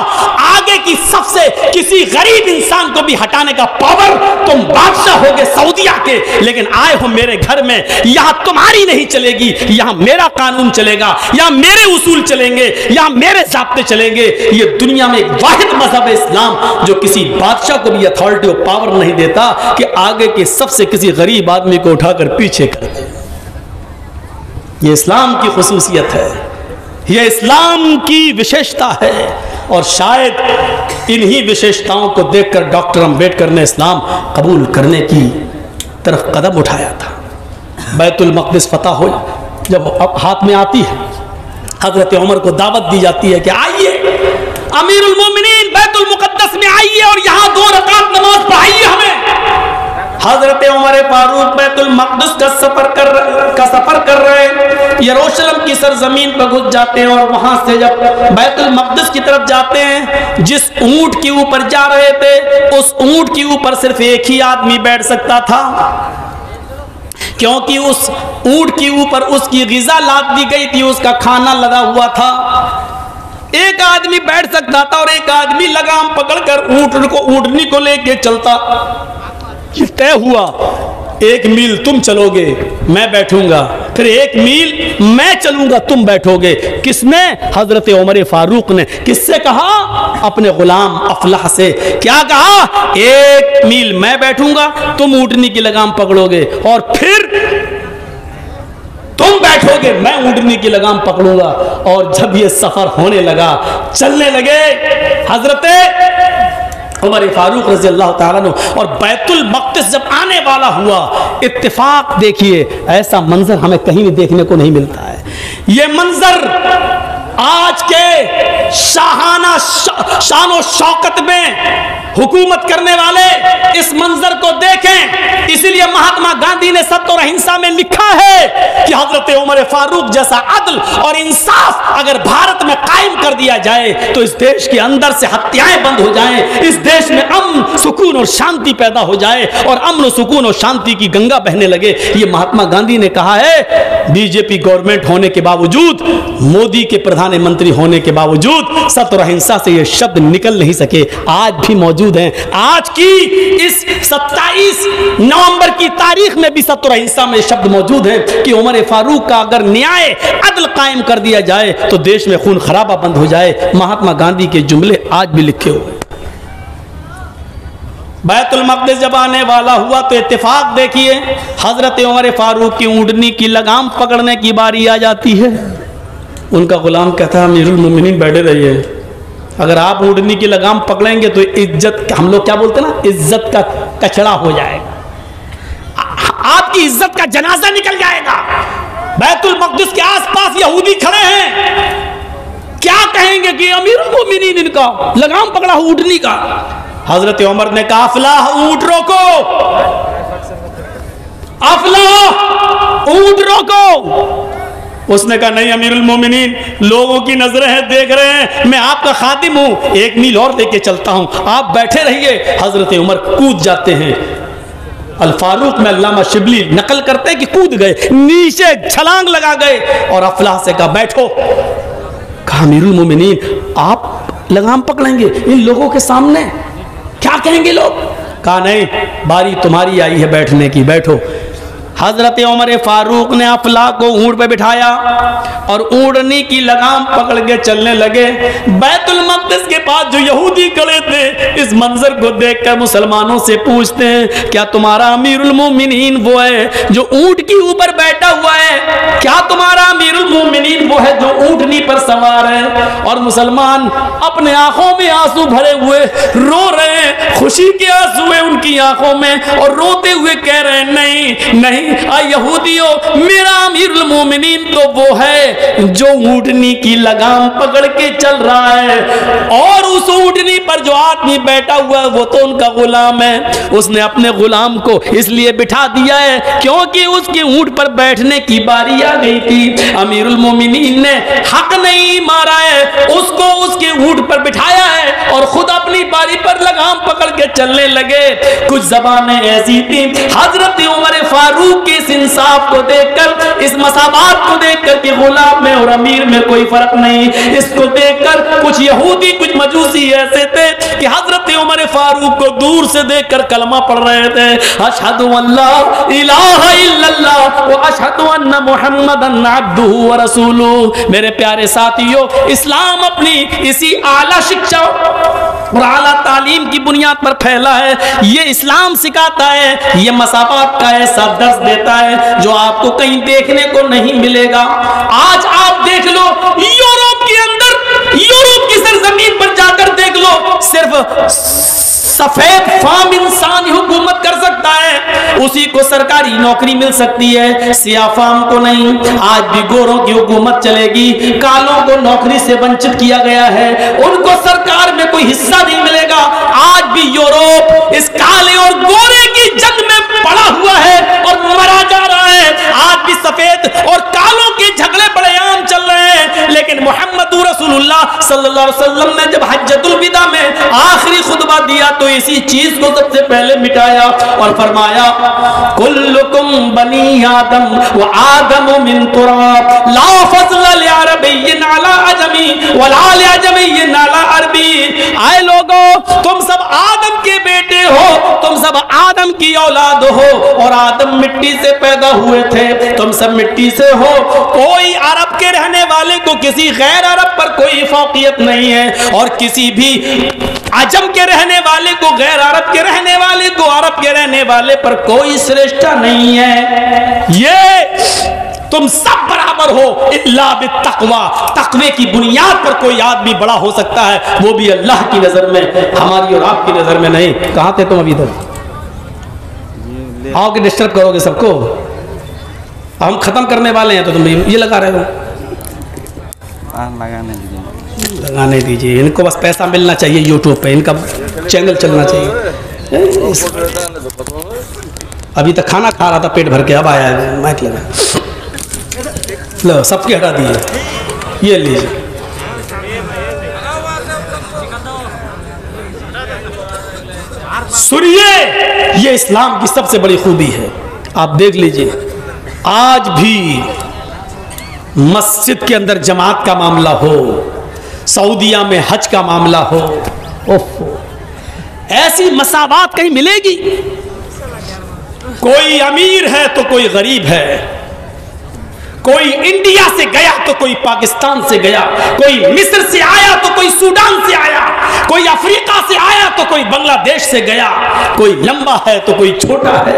आगे की सबसे किसी गरीब इंसान को भी हटाने का पावर तुम बादशाह होगे सऊदिया के, लेकिन आए हो मेरे घर में, यहां तुम्हारी नहीं चलेगी, यहां मेरा कानून चलेगा, यहां मेरे उसूल चलेंगे, यहां मेरे ज़ाब्ते चलेंगे। ये दुनिया में एक वाहिद मजहब है इस्लाम जो किसी बादशाह को भी अथॉरिटी और पावर नहीं देता कि आगे के सबसे किसी गरीब आदमी को उठाकर पीछे कर दे। ये इस्लाम की खुसूसियत है, यह इस्लाम की विशेषता है, और शायद इन्हीं विशेषताओं को देखकर डॉक्टर अंबेडकर ने इस्लाम कबूल करने की तरफ कदम उठाया था। बैतुल मक़दिस फतह हो जब अब हाथ में आती है, हजरत उमर को दावत दी जाती है कि आइए अमीरुल मोमिनीन बैतुल मुक़द्दस में आइए और यहाँ 2 रकात नमाज पढ़ाइए हमें। हजरत उमर फारूक बैतुल मक़दिस का सफर कर रहे हैं, यरूशलेम की सरजमीन पर घुस जाते हैं और वहां से जब बैतुल मक़दिस की तरफ जाते हैं, जिस ऊंट के ऊपर जा रहे थे उस ऊंट के ऊपर सिर्फ एक ही आदमी बैठ सकता था, क्योंकि उस ऊंट के ऊपर उसकी ग़िज़ा लाद दी गई थी, उसका खाना लगा हुआ था। एक आदमी बैठ सकता था और एक आदमी लगाम पकड़कर ऊँटनी को लेके चलता। ये तय हुआ 1 मील तुम चलोगे मैं बैठूंगा, फिर 1 मील मैं चलूंगा तुम बैठोगे। किसने? हजरत उमर फारूक ने। किससे कहा? अपने गुलाम अफलाह से। क्या कहा? 1 मील मैं बैठूंगा, तुम ऊँटनी की लगाम पकड़ोगे और फिर तुम बैठोगे, मैं ऊँटनी की लगाम पकड़ूंगा। और जब ये सफर होने लगा, चलने लगे, हजरत उमर फारूक रज़ी अल्लाह ताला अन्हु और बैतुल मक़दिस जब आने वाला हुआ, इत्तेफाक देखिए, ऐसा मंजर हमें कहीं भी देखने को नहीं मिलता है। ये मंजर आज के शाहाना शान शौकत में हुकूमत करने वाले इस मंजर को देखें। इसीलिए महात्मा गांधी ने सत्य और अहिंसा में लिखा है कि हजरत उमर फारूक जैसा अदल और इंसाफ अगर भारत में कायम कर दिया जाए तो इस देश के अंदर से हत्याएं बंद हो जाएं, इस देश में अमन सुकून और शांति पैदा हो जाए और अमन और सुकून और शांति की गंगा बहने लगे। ये महात्मा गांधी ने कहा है। बीजेपी गवर्नमेंट होने के बावजूद, मोदी के प्रधानमंत्री होने के बावजूद सत्य और अहिंसा से ये शब्द निकल नहीं सके, आज भी मौजूद हैं। आज की इस 27 नवंबर की तारीख में भी सत्य और अहिंसा में शब्द मौजूद है कि उमर फारूक का अगर न्याय अदल कायम कर दिया जाए तो देश में खून खराबा बंद हो जाए। महात्मा गांधी के जुमले आज भी लिखे हुए। बैतुल मक़दिस जब आने वाला हुआ तो इत्तेफाक देखिए, हजरत उमर फारूक की ऊँटनी की लगाम पकड़ने की बारी आ जाती है। उनका गुलाम कहता है अमीरुल मोमिनीन बैठे रहिए, अगर आप ऊँटनी की लगाम पकड़ेंगे तो इज्जत, हम लोग क्या बोलते हैं ना, इज्जत का कचड़ा हो जाएगा, आपकी इज्जत का जनाजा निकल जाएगा। बैतुल मक़दिस के आसपास यहूदी खड़े हैं, क्या कहेंगे कि अमीरुल मोमिनीन इनका लगाम पकड़ा ऊँटनी का। हजरत उमर ने कहा अफलाह ऊँट रोको, अफलाह ऊँट रोको। उसने कहा नहीं अमीरुल मोमिनीन, लोगों की नजरें हैं, देख रहे हैं, मैं आपका खादिम हूं, 1 मील और लेके चलता हूं, आप बैठे रहिए। हजरत उमर कूद जाते हैं। अल फारूक में अल्लामा शिबली नकल करते हैं कि कूद गए, नीचे छलांग लगा गए और अफलाह से कहा बैठो। कहा अमीरुल मोमिनीन आप लगाम पकड़ेंगे इन लोगों के सामने, क्या कहेंगे लोग? कहा नहीं, बारी तुम्हारी आई है बैठने की, बैठो। हजरत उमर फारूक ने अफलाह को ऊँट पे बिठाया और ऊँटनी की लगाम पकड़ के चलने लगे। बैतुल मक़दिस के पास जो यहूदी खड़े थे इस मंजर को देखकर मुसलमानों से पूछते हैं क्या तुम्हारा अमीरुल मोमिनीन वो है जो ऊँट के ऊपर बैठा हुआ है? क्या तुम्हारा अमीरुल मोमिनीन वो है जो ऊँटनी पर सवार है? और मुसलमान अपने आंखों में आंसू भरे हुए रो रहे हैं, खुशी के आंसू है उनकी आंखों में और रोते हुए कह रहे हैं नहीं नहीं नहीं यहूदियों, मेरा अमीरुल मोमिनीन तो वो है जो ऊँटनी की लगाम पकड़ के चल रहा है, और उस ऊँटनी पर जो आदमी बैठा हुआ है वो तो उनका गुलाम है। उसने अपने गुलाम को इसलिए बिठा दिया है क्योंकि उसके ऊँट पर बैठने की बारी आ गई थी। अमीरुल मोमिनीन ने हक नहीं मारा है, उसको उसके ऊँट पर बिठाया है और खुद अपनी बारी पर लगाम पकड़ के चलने लगे। कुछ ज़बानें ऐसी थी, हजरत उमर फारूक के इस इंसाफ को देखकर, इस मसावात को देखकर कि गुलाम में और अमीर में कोई फर्क नहीं, इसको देखकर कुछ यहूदी कुछ मजूसी ऐसे थे कि हजरत उमर फारूक को दूर से देखकर कलमा पढ़ रहे थे, अशहदु अल्ला इलाहा इल्लल्लाह व अशहदु अन्ना मुहम्मदन अब्दुहु व रसूलुहु। मेरे प्यारे साथियों, इस्लाम अपनी इसी आला शिक्षा और आला तालीम की बुनियाद पर फैला है। ये इस्लाम सिखाता है, ये मसावात का ऐसा दर्स देता है जो आपको कहीं देखने को नहीं मिलेगा। आज आप देख लो, यूरोप के अंदर, यूरोप की सरजमीन पर जाकर देख लो, सिर्फ सफेद फाम इंसान ही हुकूमत कर सकता है, उसी को सरकारी नौकरी मिल सकती है, सिया फाम को नहीं। आज भी गोरों की हुकूमत चलेगी, कालों को नौकरी से वंचित किया गया है, उनको सरकार में कोई हिस्सा नहीं मिलेगा। आज भी यूरोप इस काले और गोरे की जंग में पड़ा हुआ है और मरा जा रहा है। आज भी सफेद और कालों के झगड़े बड़े आम चल रहे हैं, लेकिन मोहम्मद रसूलुल्लाह सल्लल्लाहु अलैहि वसल्लम ने जब हज्जतुल विदा में आखिरी खुतबा दिया तो इसी चीज को सबसे पहले मिटाया और फरमाया, कुल्लुकुम बनी आदम व आदम मिन तुराब ला फज़्ल लिअरबिय्यिन अला अजमी वला लिअजमिय्यिन अला अरबी। आए लोगों, तुम सब आदम के बेटे हो, तुम सब आदम की औलाद हो, और आदम मिट्टी से पैदा हुए थे, तुम सब मिट्टी से हो। कोई अरब के रहने वाले को किसी गैर अरब पर कोई फौकियत नहीं है, और किसी भी अजम के रहने वाले को गैर अरब के रहने वाले को अरब के रहने वाले पर कोई श्रेष्ठता नहीं है। ये तुम सब बराबर हो इल्ला बित्तक़वा। तक़वे की बुनियाद पर कोई आदमी बड़ा हो सकता है, वो भी अल्लाह की नजर में, हमारी और आपकी नजर में नहीं। कहाँ थे तुम अभी तक? आओगे डिस्टर्ब करोगे सबको। हम खत्म करने वाले हैं तो तुम ये लगा रहे हो। लगाने दीजिए, इनको बस पैसा मिलना चाहिए, यूट्यूब पे इनका चैनल चलना चाहिए। अभी तक खाना खा रहा था पेट भर के, अब आया है माइक लगा, लो सबके हटा दिए, ये लीजिए। सुनिए, ये इस्लाम की सबसे बड़ी खूबी है। आप देख लीजिए, आज भी मस्जिद के अंदर जमात का मामला हो, सऊदिया में हज का मामला हो, ओहो, ऐसी मसावात कहीं मिलेगी? कोई अमीर है तो कोई गरीब है, कोई इंडिया से गया तो कोई पाकिस्तान से गया, कोई मिस्र से आया तो कोई सूडान से आया, कोई अफ्रीका से आया तो कोई बांग्लादेश से गया, कोई लंबा है तो कोई छोटा है,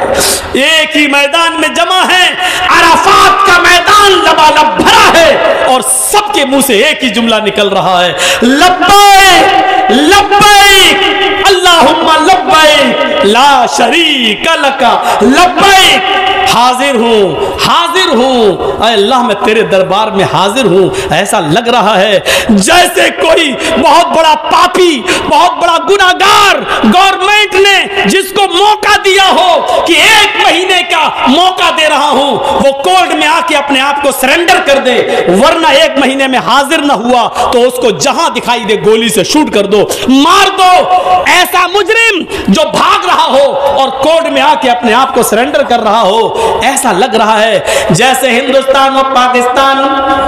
एक ही मैदान में जमा है। अराफात का मैदान लबालब भरा है और सबके मुंह से एक ही जुमला निकल रहा है, लब्बैक लब्बैक अल्लाहुम्मा लब्बैक ला शरीका लका लब्बैक। हाजिर हूँ अल्लाह, मैं तेरे दरबार में हाजिर हूँ। ऐसा लग रहा है जैसे कोई बहुत बड़ा पापी, बहुत बड़ा गुनाहगार गवर्नमेंट ने जिसको मौका दिया हो कि 1 महीने का मौका दे रहा हूं, वो कोर्ट में आके अपने आप को सरेंडर कर दे, वरना 1 महीने में हाजिर ना हुआ तो उसको जहां दिखाई दे गोली से शूट कर दो, मार दो। ऐसा मुजरिम जो भाग रहा हो और कोर्ट में आके अपने आप को सरेंडर कर रहा हो, ऐसा लग रहा है जैसे हिंदुस्तान और पाकिस्तान,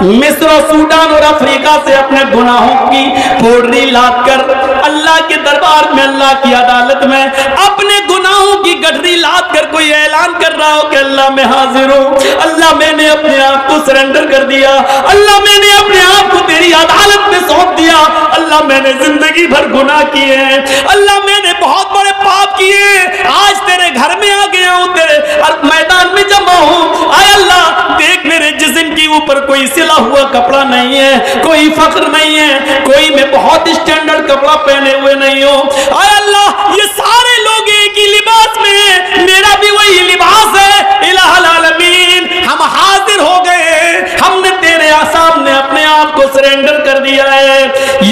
मिस्र और सूडान और अफ्रीका से अपने गुनाहों की पोटली लाद कर अल्लाह के दरबार में, अल्लाह की अदालत में अपने गुनाहों की गठरी लाद कर कोई ऐलान कर रहा हो कि अल्लाह मैं हाजिर हूं, अल्लाह मैंने अपने आप को सरेंडर कर दिया, अल्लाह मैंने अपने आप को तेरी अदालत में सौंप दिया, अल्लाह मैंने जिंदगी भर गुनाह किए हैं, अल्लाह मैंने बहुत बड़े पाप किए, आज तेरे घर में आ गया हूं, तेरे मैदान में जमा हूं। आय अल्लाह देख, मेरे जिस्म के ऊपर कोई सिला हुआ कपड़ा नहीं है, कोई फख्र नहीं है, कोई मैं बहुत स्टैंडर्ड कपड़ा पहने हुए नहीं हूं। आय अल्लाह ये सारे लोग एक ही लिबास में हैं, मेरा भी वही लिबास है। इलाहा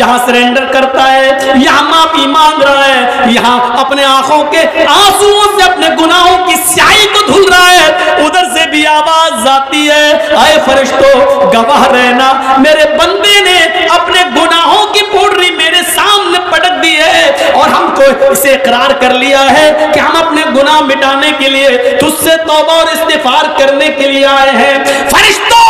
यहाँ सरेंडर करता है, यहाँ माफी मांग रहा है, यहाँ अपने आंखों के आंसुओं से अपने गुनाहों की स्याही को धुल रहा है। उधर से भी आवाज आती है, आए फरिश्तों गवाह रहना, मेरे बंदे ने अपने गुनाहों की पोटली मेरे सामने पटक दी है और हमको इसे इकरार कर लिया है कि हम अपने गुनाह मिटाने के लिए तुझसे तौबा और इस्तिगफार करने के लिए आए हैं। फरिश्तों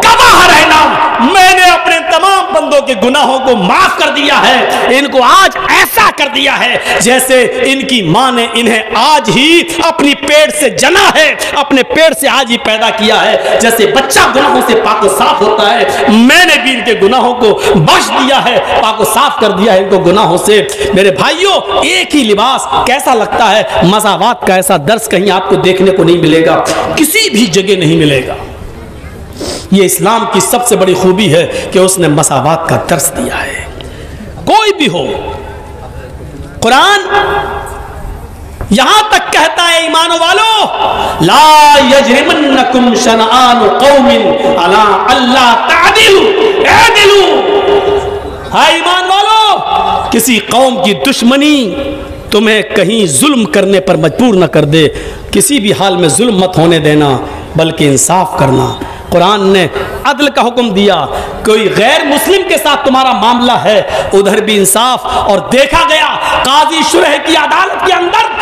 गवाह रहना, मैंने अपने तमाम बंदों के गुनाहों को माफ कर दिया है। इनको आज ऐसा कर दिया है जैसे इनकी मां ने इन्हें आज ही अपनी पेट से जना है, अपने पेट से आज ही पैदा किया है। जैसे बच्चा गुनाहों से पाक साफ होता है, मैंने भी इनके गुनाहों को बख्श दिया है, पाक साफ कर दिया है इनको गुनाहों से। मेरे भाइयों, एक ही लिबास कैसा लगता है, मसावात का ऐसा दर्स कहीं आपको देखने को नहीं मिलेगा, किसी भी जगह नहीं मिलेगा। ये इस्लाम की सबसे बड़ी खूबी है कि उसने मसावात का दर्स दिया है। कोई भी हो, कुरान यहां तक कहता है, ईमानो वालों, ला यजरिमन्नकुम शनआनु कौमिन अला अल्ला तादिलु अदिलु। हाय ईमान वालों, किसी कौम की दुश्मनी तुम्हें कहीं जुल्म करने पर मजबूर न कर दे, किसी भी हाल में जुल्म मत होने देना, बल्कि इंसाफ करना। कुरान ने अदल का हुक्म दिया, कोई गैर मुस्लिम के साथ तुम्हारा मामला है उधर भी इंसाफ। और देखा गया काजी शुरह की अदालत के अंदर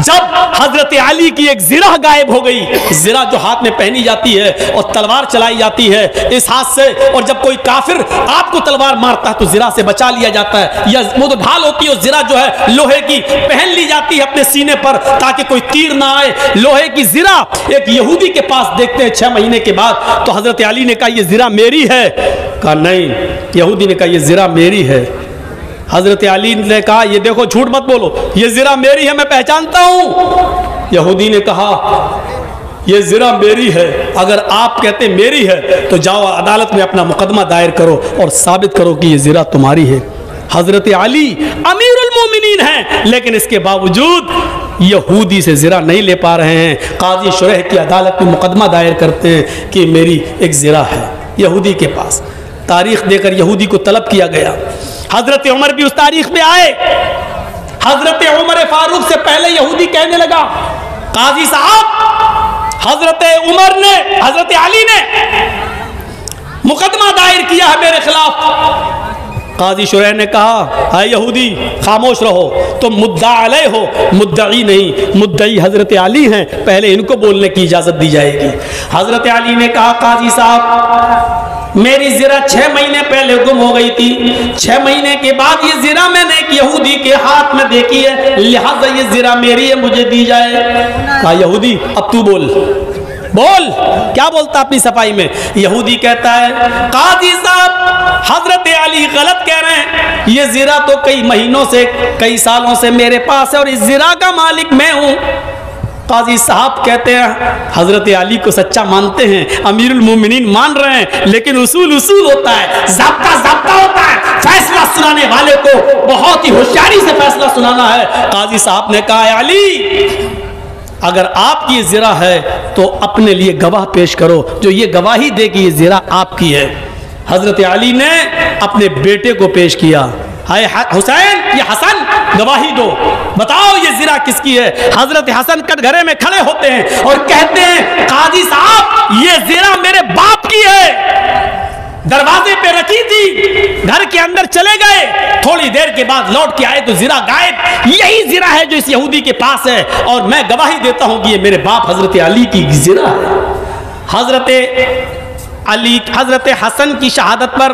जब हजरत अली की एक जिरा गायब हो गई, जिरा जो हाथ में पहनी जाती है और तलवार चलाई जाती है इस हाथ से, और जब कोई काफिर आपको तलवार मारता है तो जिरा से बचा लिया जाता है, या वो तो ढाल होती है, जिरा जो है लोहे की पहन ली जाती है अपने सीने पर ताकि कोई तीर ना आए। लोहे की जिरा एक यहूदी के पास देखते हैं 6 महीने के बाद, तो हजरत अली ने कहा ये जिरा मेरी है, कहा नहीं। यहूदी ने कहा ये जिरा मेरी है। हजरत अली ने कहा ये देखो झूठ मत बोलो, ये जिरा मेरी है, मैं पहचानता हूं। यहूदी ने कहा ये जिरा मेरी है, अगर आप कहते मेरी है तो जाओ अदालत में अपना मुकदमा दायर करो और साबित करो कि ये जिरा तुम्हारी है। हजरत अली अमीरुल मोमिनीन हैं, लेकिन इसके बावजूद यहूदी से जिरा नहीं ले पा रहे हैं। काजी शुरह की अदालत में मुकदमा दायर करते हैं कि मेरी एक जिरा है यहूदी के पास। तारीख देकर यहूदी को तलब किया गया। हजरत उमर भी उस तारीख में आए। हजरत उमर फारूक से पहले यहूदी कहने लगा, काजी साहब, हजरत उमर ने, हजरत अली ने मुकदमा दायर किया है मेरे खिलाफ। काजी शुरैह ने कहा, हाय यहूदी खामोश रहो, तुम मुद्दा अलैह हो, मुद्दई नहीं, मुद्दई हजरत अली हैं, पहले इनको बोलने की इजाजत दी जाएगी। हजरत अली ने कहा, काजी साहब मेरी जिरा 6 महीने पहले गुम हो गई थी, 6 महीने के बाद ये जिरा मैंने एक यहूदी के हाथ में देखी है, लिहाजा ये जिरा मेरी है, मुझे दी जाए। कहा यहूदी अब तू बोल, बोल क्या बोलता अपनी सफाई में। यहूदी कहता है, काजी साहब हजरत अली गलत कह रहे हैं, ये जिरा तो कई महीनों से, कई सालों से मेरे पास है और इस जिरा का मालिक मैं हूं। काजी साहब कहते हैं, हजरत अली को सच्चा मानते हैं, अमीरुल मोमिनीन मान रहे हैं, लेकिन उसूल उसूल होता है, ज़ाब्ता ज़ाब्ता होता है, फैसला सुनाने वाले को बहुत ही होशियारी से फैसला सुनाना है। काजी साहब ने कहा, अली अगर आपकी ये जिरा है तो अपने लिए गवाह पेश करो जो ये गवाही दे कि ये जिरा आपकी है। हजरत अली ने अपने बेटे को पेश किया, हाय हुसैन, ये हसन गवाही दो, बताओ ये जिरा किसकी है। हजरत हसन कटघरे में खड़े होते हैं और कहते हैं, काजी साहब ये जिरा मेरे बाप की है, दरवाजे पे रखी थी, घर के अंदर चले गए, थोड़ी देर के बाद लौट के आए तो जिरा गायब। यही जिरा है जो इस यहूदी के पास है और मैं गवाही देता हूं कि ये मेरे बाप हजरत अली की जिरा है। हजरत हसन की शहादत पर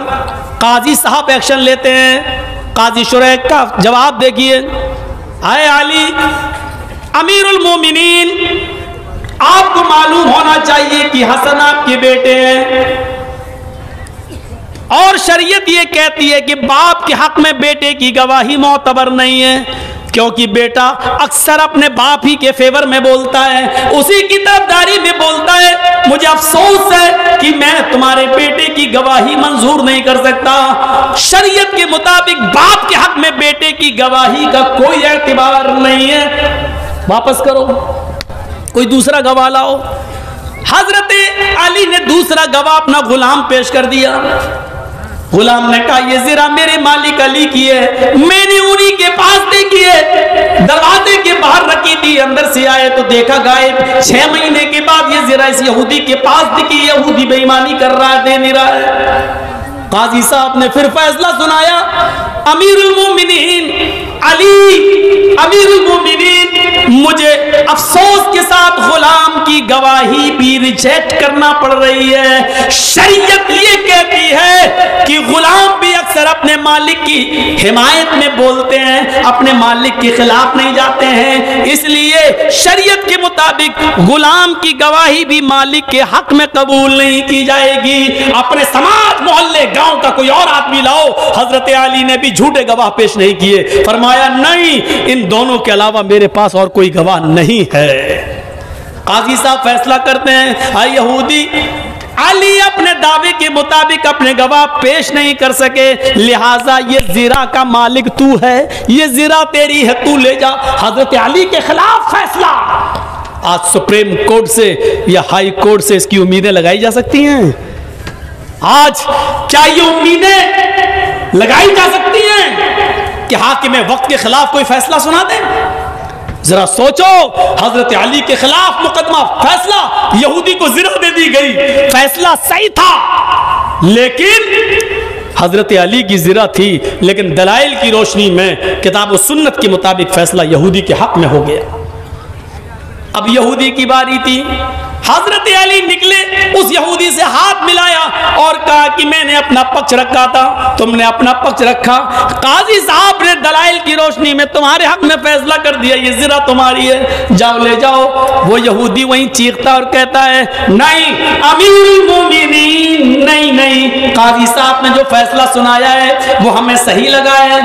काजी साहब एक्शन लेते हैं। काजी शुरैह का जवाब देखिए, आए अली अमीरुल मोमिनीन, आपको मालूम होना चाहिए कि हसन आपके बेटे हैं और शरीयत ये कहती है कि बाप के हक में बेटे की गवाही मोतबर नहीं है, क्योंकि बेटा अक्सर अपने बाप ही के फेवर में बोलता है, उसी की तरफदारी में बोलता है। मुझे अफसोस है कि मैं तुम्हारे बेटे की गवाही मंजूर नहीं कर सकता। शरीयत के मुताबिक बाप के हक में बेटे की गवाही का कोई एतबार नहीं है, वापस करो, कोई दूसरा गवाह लाओ। हजरत अली ने दूसरा गवाह अपना गुलाम पेश कर दिया। गुलाम ने कहा ये ज़रा मेरे मालिक अली की है, मैंने उन्हीं के पास देखी है, दरवाजे के बाहर रखी थी, अंदर से आए तो देखा गायब। 6 महीने के बाद ये ज़रा इस यहूदी के पास दिखी, यहूदी बेईमानी कर रहा है, दे नहीं रहा है। काजी साहब ने फिर फैसला सुनाया, अमीरुल मोमिनीन अली, अमीरुल मोमिनीन, मुझे अफसोस के साथ गुलाम की गवाही भी रिजेक्ट करना पड़ रही है। शरीयत ये कहती है कि गुलाम भी अक्सर अपने मालिक की हिमायत में बोलते हैं, अपने मालिक के खिलाफ नहीं जाते हैं, इसलिए शरीयत के मुताबिक गुलाम की गवाही भी मालिक के हक में कबूल नहीं की जाएगी। अपने समाज, मोहल्ले, गांव का कोई और आदमी लाओ। हजरत अली ने भी झूठे गवाह पेश नहीं किए, फरमाया नहीं, इन दोनों के अलावा मेरे पास और कोई गवाह नहीं है। काजी साहब फैसला करते हैं, हाय यहूदी, अली अपने दावे के मुताबिक अपने गवाह पेश नहीं कर सके, लिहाजा ये ज़िरा का मालिक तू है, ये ज़िरा तेरी है, तू ले जा। हजरत अली के खिलाफ फैसला। आज सुप्रीम कोर्ट से या हाई कोर्ट से इसकी उम्मीदें लगाई जा सकती हैं? आज क्या ये उम्मीदें लगाई जा सकती हैं कि हाकिम वक्त के खिलाफ कोई फैसला सुना दे? जरा सोचो, हजरत अली के खिलाफ मुकदमा, फैसला, यहूदी को ज़िरा दे दी गई, फैसला सही था, लेकिन हजरत अली की ज़िरा थी, लेकिन दलाइल की रोशनी में किताब और सुन्नत के मुताबिक फैसला यहूदी के हक में हो गया। अब यहूदी की बारी थी। हजरत अली निकले, उस यहूदी से हाथ मिलाया और कहा कि मैंने अपना पक्ष रखा था, तुमने अपना पक्ष रखा, काजी साहब ने दलाइल की रोशनी में तुम्हारे हक में फैसला कर दिया, ये ज़िरा तुम्हारी है, जाओ ले जाओ। वो यहूदी वहीं चीखता और कहता है, नहीं अमीरुल मोमिनीन, नहीं नहीं, काजी साहब ने जो फैसला सुनाया है वो हमें सही लगा है,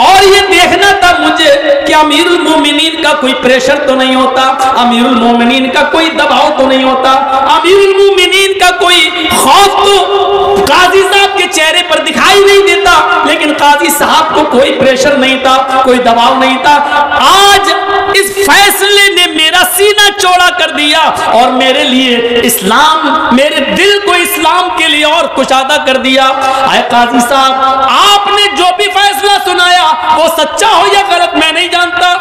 और ये देखना था मुझे कि अमीरुल मोमिनीन का कोई प्रेशर तो नहीं होता, अमीरुल मोमिनीन का कोई दबाव तो नहीं होता, अमीरुल मोमिनीन का कोई खौफ तो काजी साहब के चेहरे पर दिखाई नहीं देता, लेकिन काजी साहब को कोई प्रेशर नहीं था, कोई दबाव नहीं था। आज इस फैसले ने मेरा सीना चौड़ा कर दिया और मेरे लिए इस्लाम, मेरे दिल को इस्लाम के लिए और कुशादा कर दिया। आए काजी साहब, आपने जो भी फैसला सुनाया वो सच्चा हो या गलत मैं नहीं जानता,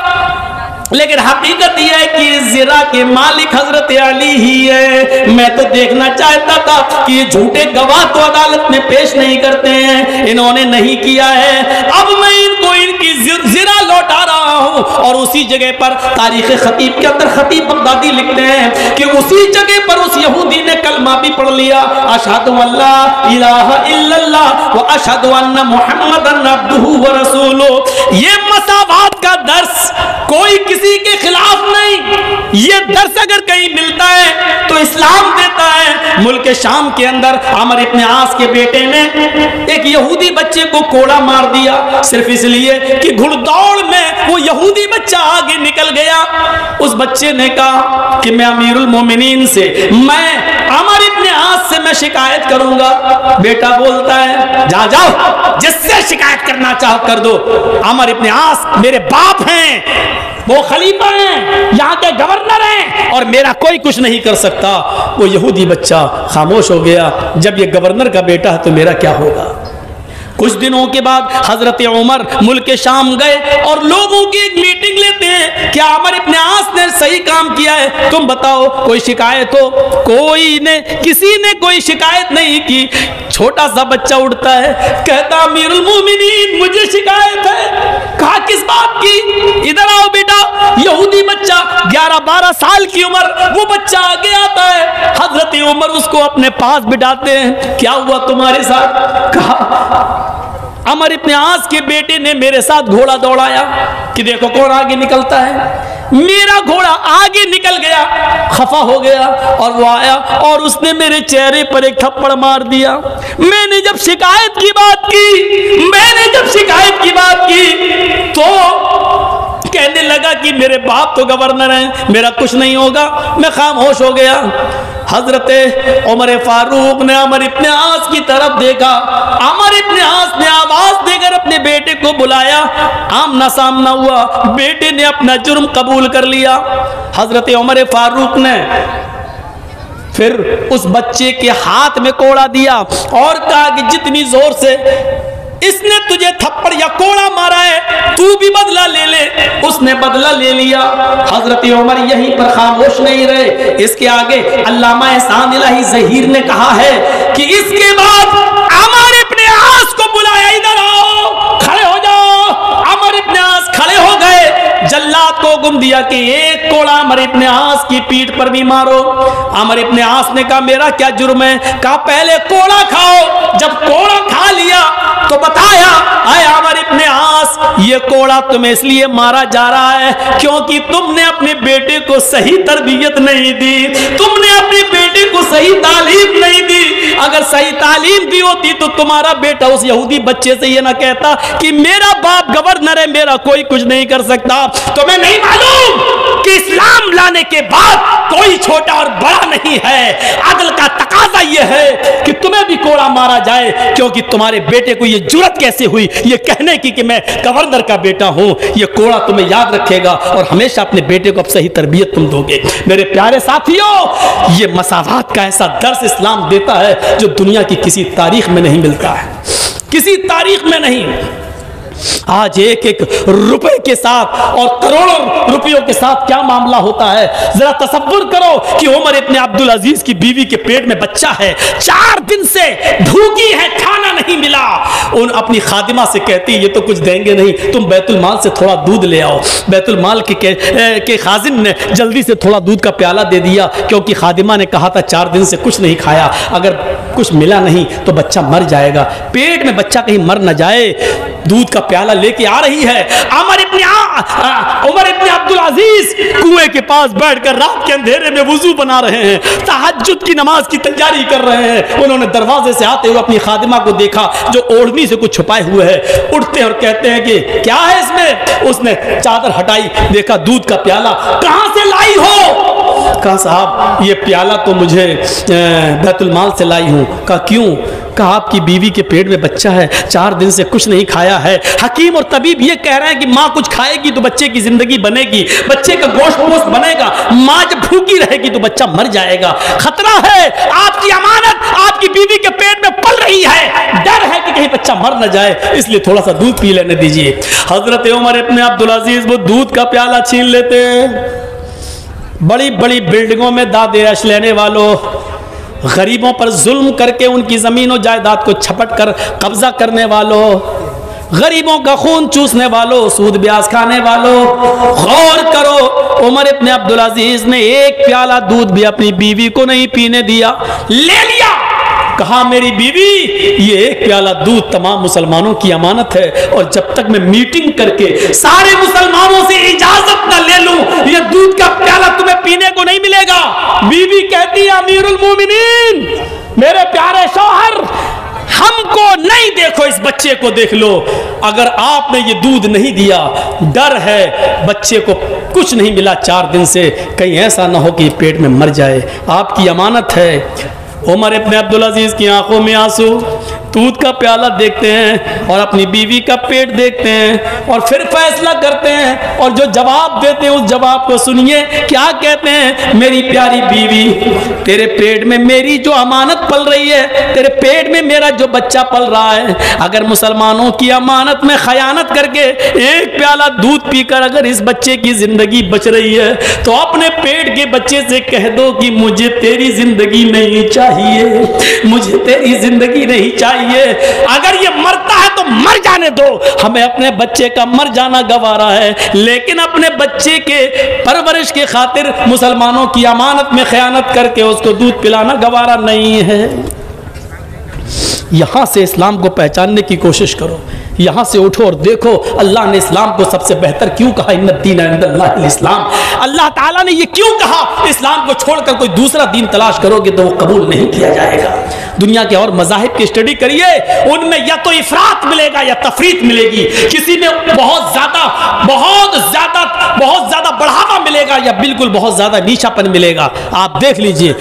लेकिन हकीकत यह है कि ज़िरा के मालिक हजरत अली ही है। मैं तो देखना चाहता था कि ये झूठे गवाह तो अदालत में पेश नहीं करते हैं, इन्होंने नहीं किया है, अब मैं इनको इनकी ज़िरा लौटा रहा हूँ। और उसी जगह पर तारीख़ खतीब के अंदर खतीब बगदादी लिखते हैं कि उसी जगह पर उस यहूदी ने कलमा भी पढ़ लिया, अशहदु अल्ला इलाहा इल्लल्लाह व अशहदु अन्ना मुहम्मदन अब्दुहु व रसूलुहु। ये मसावात का दर्स कोई किसी के खिलाफ नहीं, ये दर्स अगर कहीं मिलता है तो इस्लाम देता है। मुल्क शाम के अंदर अमर इब्न आस के बेटे ने एक यहूदी बच्चे को कोड़ा मार दिया, सिर्फ इसलिए कि घुड़दौड़ में वो यहूदी बच्चा आगे निकल गया। उस बच्चे ने कहा कि मैं अमीरुल मोमिनीन से, मैं अमर इब्न आस से मैं शिकायत करूंगा। बेटा बोलता है, जा जाओ, जिससे शिकायत करना चाहो कर दो, अमर इब्न आस मेरे बाप हैं, वो खलीफा हैं, यहाँ के गवर्नर हैं, और मेरा कोई कुछ नहीं कर सकता। वो यहूदी बच्चा खामोश हो गया, जब ये गवर्नर का बेटा है तो मेरा क्या होगा। कुछ दिनों के बाद हजरत उमर मुल्क शाम गए और लोगों की एक मीटिंग लेते हैं, क्या अमर इब्न आस ने सही काम किया है, तुम बताओ, कोई शिकायत हो? कोई ने, किसी ने कोई शिकायत नहीं की। छोटा सा बच्चा उठता है, कहता अमीरुल मोमिनीन मुझे शिकायत है। कहा किस बात की? इधर आओ बेटा। यहूदी बच्चा 11-12 साल की उम्र, वो बच्चा आगे आता है, हजरत उमर उसको अपने पास बिठाते हैं, क्या हुआ तुम्हारे साथ? कहा अमर इब्न आस के बेटे ने मेरे साथ घोड़ा दौड़ाया कि देखो कौन आगे निकलता है। मेरा घोड़ा आगे निकल गया, खफा हो गया, और वो आया और उसने मेरे चेहरे पर एक थप्पड़ मार दिया। मैंने जब शिकायत की बात की तो कहने लगा कि मेरे बाप तो गवर्नर हैं, मेरा कुछ नहीं होगा। मैं खामोश हो गया। हजरत उमर फारूक ने अमर इब्न आस की तरफ देखा। अमर इब्न आस ने आवाज देकर अपने बेटे को बुलाया, आमना सामना हुआ। बेटे ने अपना जुर्म कबूल कर लिया। हजरत उमर फारूक ने फिर उस बच्चे के हाथ में कोड़ा दिया और कहा कि जितनी जोर से इसने तुझे थप्पड़ या कोड़ा मारा है तू भी बदला ले ले। उसने बदला ले लिया। हजरत उमर यहीं पर खामोश नहीं रहे। इसके आगे अल्लामा एहसान इलाही ज़हीर ने कहा है कि इसके बाद अमर इब्ने आस को बुलाया, इधर आओ, खड़े हो जाओ। अमर इब्ने आस खड़े हो गए। जल्लाद को हुक्म दिया कि एक कोड़ा अमर इब्ने आस की पीठ पर भी मारो। अमर इब्ने आस ने कहा मेरा क्या जुर्म है? कहा पहले कोड़ा खाओ। जब कोड़ा खा लिया तो बताया, आए अमर इब्ने आस, ये कोड़ा तुम्हें इसलिए मारा जा रहा है क्योंकि तुमने अपने बेटे को सही तरबियत नहीं दी, तुमने अपने बेटे को सही तालीम नहीं दी। अगर सही तालीम दी होती तो तुम्हारा बेटा उस यहूदी बच्चे से ये ना कहता कि मेरा बाप गवर्नर है, मेरा कोई कुछ नहीं कर सकता। तुम्हें नहीं मालूम कि इस्लाम लाने के बाद कोई छोटा और बड़ा नहीं है। अदल का तकाजा यह है कि तुम्हें भी कोड़ा मारा जाए क्योंकि तुम्हारे बेटे को ये जुर्रत कैसे हुई ये कहने की कि मैं गवर्नर का बेटा हूं। ये कोड़ा तुम्हें याद रखेगा और हमेशा अपने बेटे को अब सही तरबियत तुम दोगे। मेरे प्यारे साथियों, ये मसावात का ऐसा दर्स इस्लाम देता है जो दुनिया की किसी तारीख में नहीं मिलता है, किसी तारीख में नहीं। आज एक एक रुपए के साथ और करोड़ों रुपयों के साथ क्या मामला होता है। जरा तसव्वुर करो कि उमर इब्ने अब्दुल अजीज की बीवी के पेट में बच्चा है, 4 दिन से भूखी है, खाना नहीं मिला। उन अपनी खादिमा से कहती ये तो कुछ देंगे नहीं, तुम बैतुल माल से थोड़ा दूध ले आओ। बैतुल माल के खाजिन ने जल्दी से थोड़ा दूध का प्याला दे दिया क्योंकि खादिमा ने कहा था 4 दिन से कुछ नहीं खाया, अगर कुछ मिला नहीं तो बच्चा मर जाएगा, पेट में बच्चा कहीं मर न जाए। दूध का प्याला लेके आ रही है। उमर इब्ने अब्दुल अजीज कुएं के पास बैठकर रात के अंधेरे में वुजू बना रहे हैं, तहज्जुद की नमाज की तैयारी कर रहे हैं। उन्होंने दरवाजे से आते हुए अपनी खादिमा को देखा जो ओढ़नी से कुछ छुपाए हुए है। उठते हैं और कहते हैं कि क्या है इसमें? उसने चादर हटाई, देखा दूध का प्याला। कहां से लाई हो? कहा साहब ये प्याला तो मुझे बैतुल माल से लाई हूं। कहा क्यों? कहा आपकी बीवी के पेट में बच्चा है, 4 दिन से कुछ नहीं खाया है। हकीम और तबीब ये कह रहे हैं कि माँ कुछ खाएगी तो बच्चे की जिंदगी बनेगी, बच्चे का गोश्त पोस्ट बनेगा। माँ जब भूखी रहेगी तो बच्चा मर जाएगा। खतरा है, आपकी अमानत आपकी बीवी के पेट में पल रही है, डर है कि कहीं बच्चा मर न जाए, इसलिए थोड़ा सा दूध पी लेने दीजिए। हजरत उमर इब्ने अब्दुल अजीज वो दूध का प्याला छीन लेते हैं। बड़ी बड़ी बिल्डिंगों में दादे अश लेने वालों, गरीबों पर जुल्म करके उनकी जमीन और जायदाद को छपट कर कब्जा करने वालों, गरीबों का खून चूसने वालों, सूद ब्याज खाने वालों, गौर करो उमर इब्ने अब्दुल अजीज ने एक प्याला दूध भी अपनी बीवी को नहीं पीने दिया, ले लिया। कहा मेरी बीवी ये एक प्याला दूध तमाम मुसलमानों की अमानत है और जब तक मैं मीटिंग करके सारे मुसलमानों से इजाजत न ले लूं ये दूध का प्याला तुम्हें पीने को नहीं मिलेगा। बीवी कहती है अमीरुल मोमिनीन, मेरे प्यारे शौहर, हमको नहीं देखो, इस बच्चे को देख लो। अगर आपने ये दूध नहीं दिया, डर है बच्चे को कुछ नहीं मिला 4 दिन से, कहीं ऐसा ना हो कि पेट में मर जाए, आपकी अमानत है। उमर इब्ने अब्दुल अजीज की आंखों में आंसू, दूध का प्याला देखते हैं और अपनी बीवी का पेट देखते हैं और फिर फैसला करते हैं और जो जवाब देते हैं उस जवाब को सुनिए। क्या कहते हैं? मेरी प्यारी बीवी, तेरे पेट में मेरी जो अमानत पल रही है, तेरे पेट में मेरा जो बच्चा पल रहा है, अगर मुसलमानों की अमानत में खयानत करके एक प्याला दूध पीकर अगर इस बच्चे की जिंदगी बच रही है तो अपने पेट के बच्चे से कह दो कि मुझे तेरी जिंदगी नहीं चाहिए, मुझे तेरी जिंदगी नहीं चाहिए। अगर ये मरता है तो मर जाने दो, हमें अपने बच्चे का मर जाना गवारा है, लेकिन अपने बच्चे के परवरिश के खातिर मुसलमानों की अमानत में खयानत करके उसको दूध पिलाना गवारा नहीं है। यहां से इस्लाम को पहचानने की कोशिश करो, यहां से उठो और देखो अल्लाह ने इस्लाम को सबसे बेहतर क्यों कहा, इन्ना दीन इंदल्लाहिल इस्लाम। अल्लाह ताला ने ये क्यों कहा इस्लाम को छोड़कर कोई दूसरा दीन तलाश करोगे तो वो कबूल नहीं किया जाएगा। दुनिया के और मज़ाहिब की स्टडी करिए, उनमें या तो इफरात मिलेगा या तफरीत मिलेगी, किसी में बहुत ज्यादा बढ़ावा मिलेगा या बिल्कुल बहुत ज्यादा नीचापन मिलेगा। आप देख लीजिए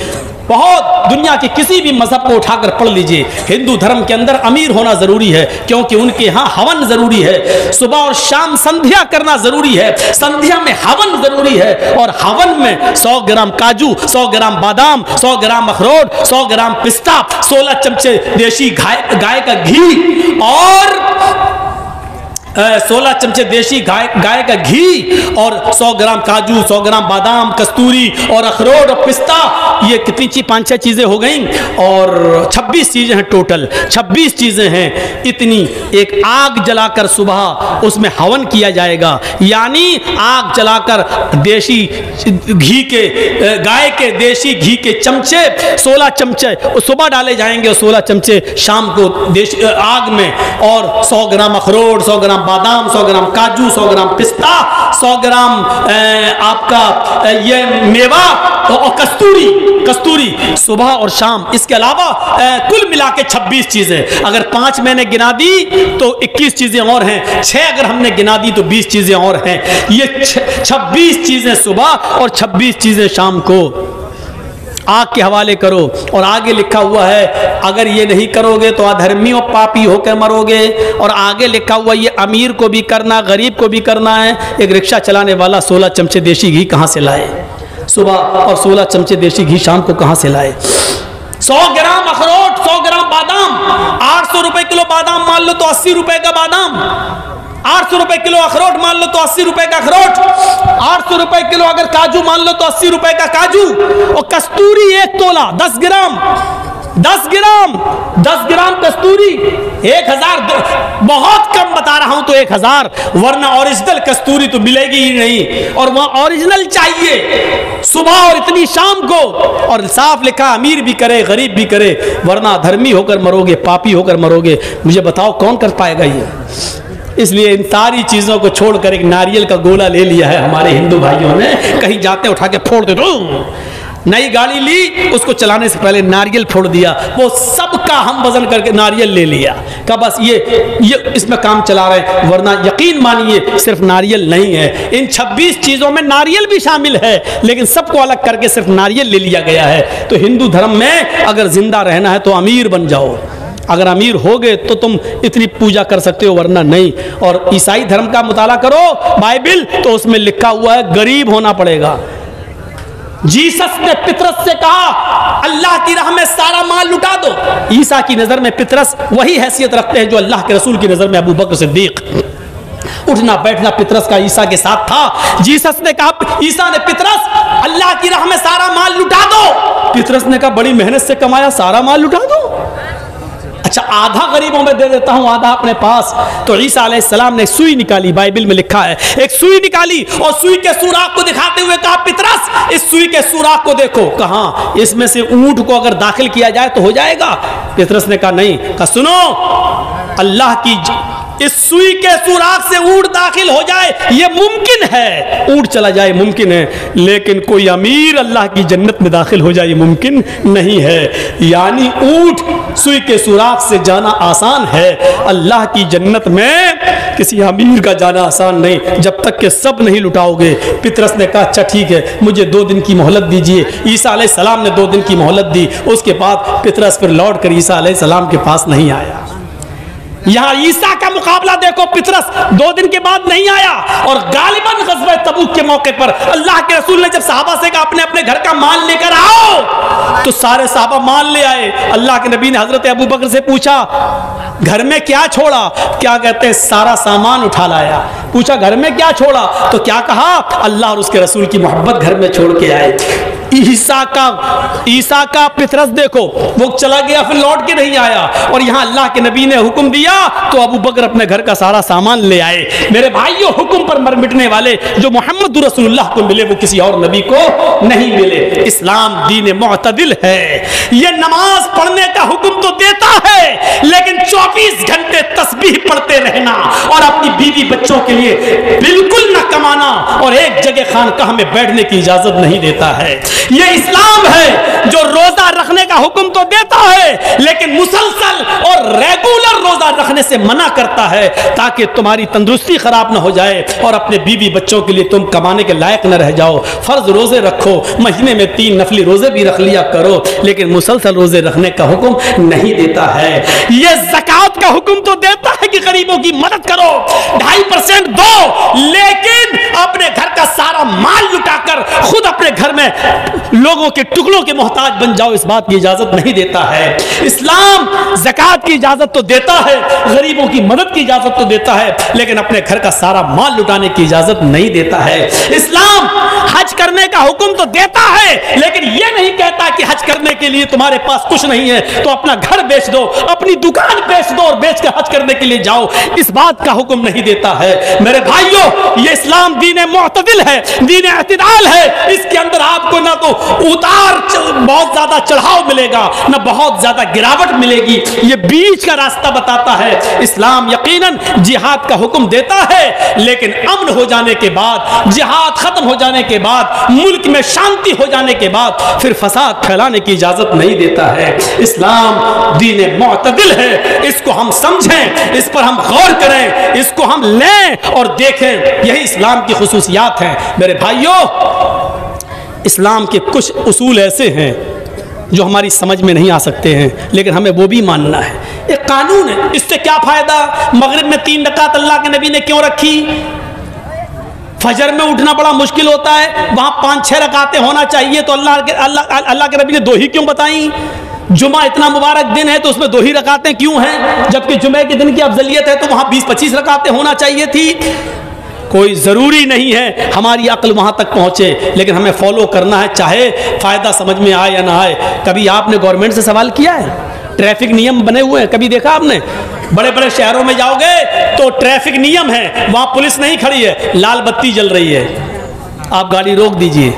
बहुत दुनिया के किसी भी मजहब को उठाकर पढ़ लीजिए, हिंदू धर्म के अंदर अमीर होना जरूरी है, क्योंकि उनके यहाँ हवन जरूरी है, सुबह और शाम संध्या करना जरूरी है, संध्या में हवन जरूरी है, और हवन में 100 ग्राम काजू, 100 ग्राम बादाम, 100 ग्राम अखरोट, 100 ग्राम पिस्ता, 16 चमचे देशी गाय का घी और 16 चमचे देशी गाय का घी और 100 ग्राम काजू, 100 ग्राम बादाम, कस्तूरी और अखरोट और पिस्ता, ये कितनी चीज 5-6 चीजें हो गई और 26 चीजें हैं टोटल, 26 चीजें हैं। इतनी एक आग जलाकर सुबह उसमें हवन किया जाएगा, यानी आग जलाकर देशी घी के, गाय के देशी घी के चमचे 16 चमचे सुबह डाले जाएंगे और 16 चमचे शाम को देशी आग में, और 100 ग्राम अखरोट, 100 ग्राम बादाम, 100 ग्राम काजू, 100 ग्राम पिस्ता, 100 ग्राम आपका ये मेवा और कस्तूरी सुबह और शाम। इसके अलावा कुल मिला के 26 चीजें, अगर 5 मैंने गिना दी तो 21 चीजें और हैं, 6 अगर हमने गिना दी तो 20 चीजें और हैं। ये 26 चीजें सुबह और 26 चीजें शाम को आग के हवाले करो। और आगे लिखा हुआ है अगर ये नहीं करोगे तो अधर्मी और पापी होकर मरोगे। और आगे लिखा हुआ ये अमीर को भी करना, गरीब को भी करना है। एक रिक्शा चलाने वाला 16 चमचे देशी घी कहाँ से लाए सुबह और 16 चमचे देशी घी शाम को कहाँ से लाए? 100 ग्राम अखरोट, 100 ग्राम बादाम, 800 रुपए किलो बादाम मान लो तो 80 रुपए का बादाम, 800 रुपए किलो अखरोट मान लो तो 80 रुपए का अखरोट, 800 रुपए किलो अगर काजू मान लो तो 80 रुपए का काजू, और कस्तूरी 1 तोला 10 ग्राम, 10 ग्राम कस्तूरी 1000, बहुत कम बता रहा हूं तो 1000, वरना ओरिजिनल कस्तूरी तो मिलेगी ही नहीं, और वह ओरिजिनल चाहिए सुबह और इतनी शाम को। और साफ लिखा अमीर भी करे गरीब भी करे, वरना धर्मी होकर मरोगे, पापी होकर मरोगे। मुझे बताओ कौन कर पाएगा ये? इसलिए इन सारी चीजों को छोड़कर एक नारियल का गोला ले लिया है हमारे हिंदू भाइयों ने, कहीं जाते उठा के फोड़ दे दो। नई गाड़ी ली, उसको चलाने से पहले नारियल फोड़ दिया, वो सबका हम वजन करके नारियल ले लिया का बस ये इसमें काम चला रहे हैं। वरना यकीन मानिए सिर्फ नारियल नहीं है, इन 26 चीजों में नारियल भी शामिल है, लेकिन सबको अलग करके सिर्फ नारियल ले लिया गया है। तो हिंदू धर्म में अगर जिंदा रहना है तो अमीर बन जाओ, अगर अमीर हो गए तो तुम इतनी पूजा कर सकते हो, वरना नहीं। और ईसाई धर्म का मुताला करो बाइबिल, तो उसमें लिखा हुआ है गरीब होना पड़ेगा। जीसस ने पितरस से कहा अल्लाह की राह में सारा माल लुटा दो। ईसा की नजर में पितरस वही हैसियत रखते हैं जो अल्लाह के रसूल की नजर में अबू बकर सिद्दीक। उठना बैठना पितरस का ईसा के साथ था। जीसस ने कहा, ईसा ने पितरस अल्लाह की राह में सारा माल लुटा दो। पितरस ने कहा बड़ी मेहनत से कमाया, सारा माल लुटा दो? अच्छा आधा गरीबों में दे देता हूं, आधा अपने पास। तो ईसा अलैहिस्सलाम ने सुई निकाली, बाइबिल में लिखा है एक सुई निकाली और सुई के सुराख को दिखाते हुए कहा पितरस इस सुई के सुराख को देखो। कहा इसमें से ऊंट को अगर दाखिल किया जाए तो हो जाएगा? पितरस ने कहा नहीं। कहा सुनो, अल्लाह की इस सुई के सुराख से ऊंट दाखिल हो जाए ये मुमकिन है, ऊंट चला जाए मुमकिन है, लेकिन कोई अमीर अल्लाह की जन्नत में दाखिल हो जाए ये मुमकिन नहीं है। यानी ऊंट सुई के सुराख से जाना आसान है, अल्लाह की जन्नत में किसी अमीर का जाना आसान नहीं, जब तक के सब नहीं लुटाओगे। पितरस ने कहा अच्छा ठीक है, मुझे 2 दिन की मोहलत दीजिए। ईसा अलैहिस्सलाम ने 2 दिन की मोहलत दी। उसके बाद पितरस फिर लौट कर ईसा अलैहिस्सलाम के पास नहीं आया। यहां ईसा का मुकाबला देखो, पितरस 2 दिन के बाद नहीं आया। और गालिबन ग़ज़वा तबूक के मौके पर अल्लाह के रसूल ने जब सहाबा से कहा अपने अपने घर का माल लेकर आओ, तो सारे सहाबा माल ले आए। अल्लाह के नबी ने हजरत अबू बकर से पूछा घर में क्या छोड़ा? क्या कहते हैं सारा सामान उठा लाया। पूछा घर में क्या छोड़ा? तो क्या कहा अल्लाह और उसके रसूल की मोहब्बत घर में छोड़ के आए। ईसा का पितरस देखो, वो चला गया फिर लौट के नहीं आया। और यहां अल्लाह के नबी ने हुक्म दिया तो अबू बकर अपने घर का सारा सामान ले आए। मेरे भाइयों, हुक्म पर मर मिटने वाले जो मोहम्मद रसूलुल्लाह को मिले वो किसी और नबी को नहीं मिले। इस्लाम दीन मुअतदिल है। ये नमाज पढ़ने का हुक्म तो देता है, लेकिन 24 घंटे तस्बीह पढ़ते रहना और अपनी बीवी बच्चों के लिए बिल्कुल न कमाना और एक जगह खानकाह में बैठने की इजाजत नहीं देता है। ये इस्लाम है जो रोजा रखने का हुक्म तो देता है लेकिन मुसलसल और रेगुलर रोजा रखने से मना करता है ताकि तुम्हारी तंदुरुस्ती खराब ना हो जाए और अपने बीवी बच्चों के लिए तुम कमाने के लायक न रह जाओ। फर्ज रोजे रखो, महीने में 3 नफली रोजे भी रख लिया करो, लेकिन मुसलसल रोजे रखने का हुक्म नहीं देता है। यह ज़कात का हुक्म तो देता है कि गरीबों की मदद करो, 2.5% दो, लेकिन अपने घर का सारा माल लुटाकर खुद अपने घर में लोगों के टुकड़ों के मोहताज बन जाओ, इस बात की इजाजत नहीं देता है। इस्लाम ज़कात की इजाजत तो देता है, गरीबों की मदद की इजाजत तो देता है, लेकिन अपने घर का सारा माल लुटाने की इजाजत नहीं देता है। इस्लाम हज करने का हुक्म तो देता है, लेकिन यह नहीं कहता कि हज करने के लिए तुम्हारे पास कुछ नहीं है तो अपना घर बेच दो, अपनी दुकान बेच दो और बेच कर हज करने के लिए जाओ, इस बात का हुक्म नहीं देता है। मेरे भाइयों, ये इस्लाम दीन मुअतदिल है, दीन इत्तिदाल है। इसके अंदर आपको ना तो उतार बहुत ज्यादा चढ़ाव मिलेगा, ना बहुत ज्यादा गिरावट मिलेगी, ये बीच का रास्ता बताता है। इस्लाम यकीनन जिहाद का हुक्म देता है, लेकिन अमन हो जाने के बाद, जिहाद खत्म हो जाने के बाद, मुल्क में शांति हो जाने के बाद फिर फसाद फैलाने की इजाजत नहीं देता है। इस्लाम दीन मुअतदिल है, इसको हम समझें, इस पर हम गौर करें, इसको हम लें और देखें, यही इस्लाम की खुसूसियात हैं। मेरे भाइयों, इस्लाम के कुछ उसूल ऐसे हैं जो हमारी समझ में नहीं आ सकते हैं, लेकिन हमें वो भी मानना है। एक कानून है, इससे क्या फायदा? मगरिब में 3 रकात अल्लाह के नबी ने क्यों रखी? फजर में उठना बड़ा मुश्किल होता है, वहां 5-6 रकातें होना चाहिए, तो अल्लाह के नबी ने 2 ही क्यों बताई? जुमा इतना मुबारक दिन है तो उसमें 2 ही रकातें क्यों हैं? जबकि जुमे के दिन की अफजलियत है तो वहां 20-25 रकातें होना चाहिए थी। कोई ज़रूरी नहीं है हमारी अक्ल वहाँ तक पहुँचे, लेकिन हमें फॉलो करना है, चाहे फ़ायदा समझ में आए या ना आए। कभी आपने गवर्नमेंट से सवाल किया है? ट्रैफिक नियम बने हुए हैं, कभी देखा आपने? बड़े बड़े शहरों में जाओगे तो ट्रैफिक नियम है, वहाँ पुलिस नहीं खड़ी है, लाल बत्ती जल रही है, आप गाड़ी रोक दीजिए,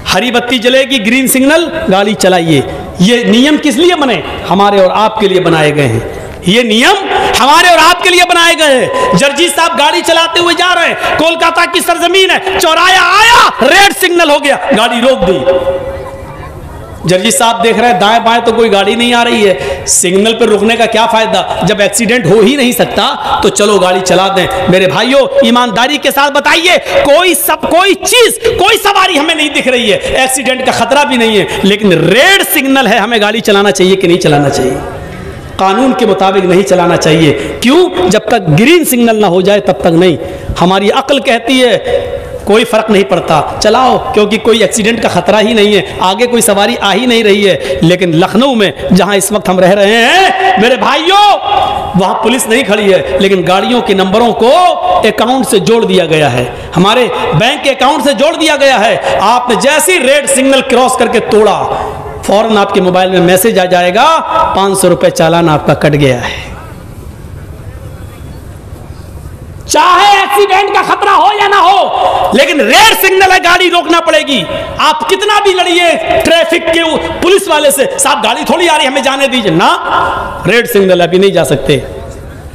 हरी बत्ती जलेगी, ग्रीन सिग्नल, गाड़ी चलाइए। ये नियम किस लिए बने? हमारे और आपके लिए बनाए गए हैं। ये नियम हमारे और आपके लिए बनाए गए हैं। जर्जी साहब गाड़ी चलाते हुए जा रहे हैं, कोलकाता की सरजमीन है, चौराया आया, रेड सिग्नल हो गया, गाड़ी रोक दी। जर्जी साहब देख रहे हैं दाएं बाएं तो कोई गाड़ी नहीं आ रही है, सिग्नल पर रुकने का क्या फायदा? जब एक्सीडेंट हो ही नहीं सकता तो चलो गाड़ी चला दें। मेरे भाइयों, ईमानदारी के साथ बताइए, कोई चीज, कोई सवारी हमें नहीं दिख रही है, एक्सीडेंट का खतरा भी नहीं है, लेकिन रेड सिग्नल है, हमें गाड़ी चलाना चाहिए कि नहीं चलाना चाहिए? कानून के मुताबिक नहीं चलाना चाहिए। क्यों? जब तक ग्रीन सिग्नल ना हो जाए तब तक नहीं। हमारी अक्ल कहती है कोई फर्क नहीं पड़ता, चलाओ, क्योंकि कोई एक्सीडेंट का खतरा ही नहीं है, आगे कोई सवारी आ ही नहीं रही है। लेकिन लखनऊ में जहां इस वक्त हम रह रहे हैं मेरे भाइयों, वहां पुलिस नहीं खड़ी है, लेकिन गाड़ियों के नंबरों को अकाउंट से जोड़ दिया गया है, हमारे बैंक के अकाउंट से जोड़ दिया गया है। आपने जैसी रेड सिग्नल क्रॉस करके तोड़ा, फौरन आपके मोबाइल में मैसेज आ जाएगा, 500 रुपए चालान आपका कट गया है। चाहे एक्सीडेंट का खतरा हो या ना हो, लेकिन रेड सिग्नल है, गाड़ी रोकना पड़ेगी। आप कितना भी लड़िए ट्रैफिक के पुलिस वाले से, साहब गाड़ी थोड़ी आ रही, हमें जाने दीजिए ना, रेड सिग्नल अभी नहीं जा सकते।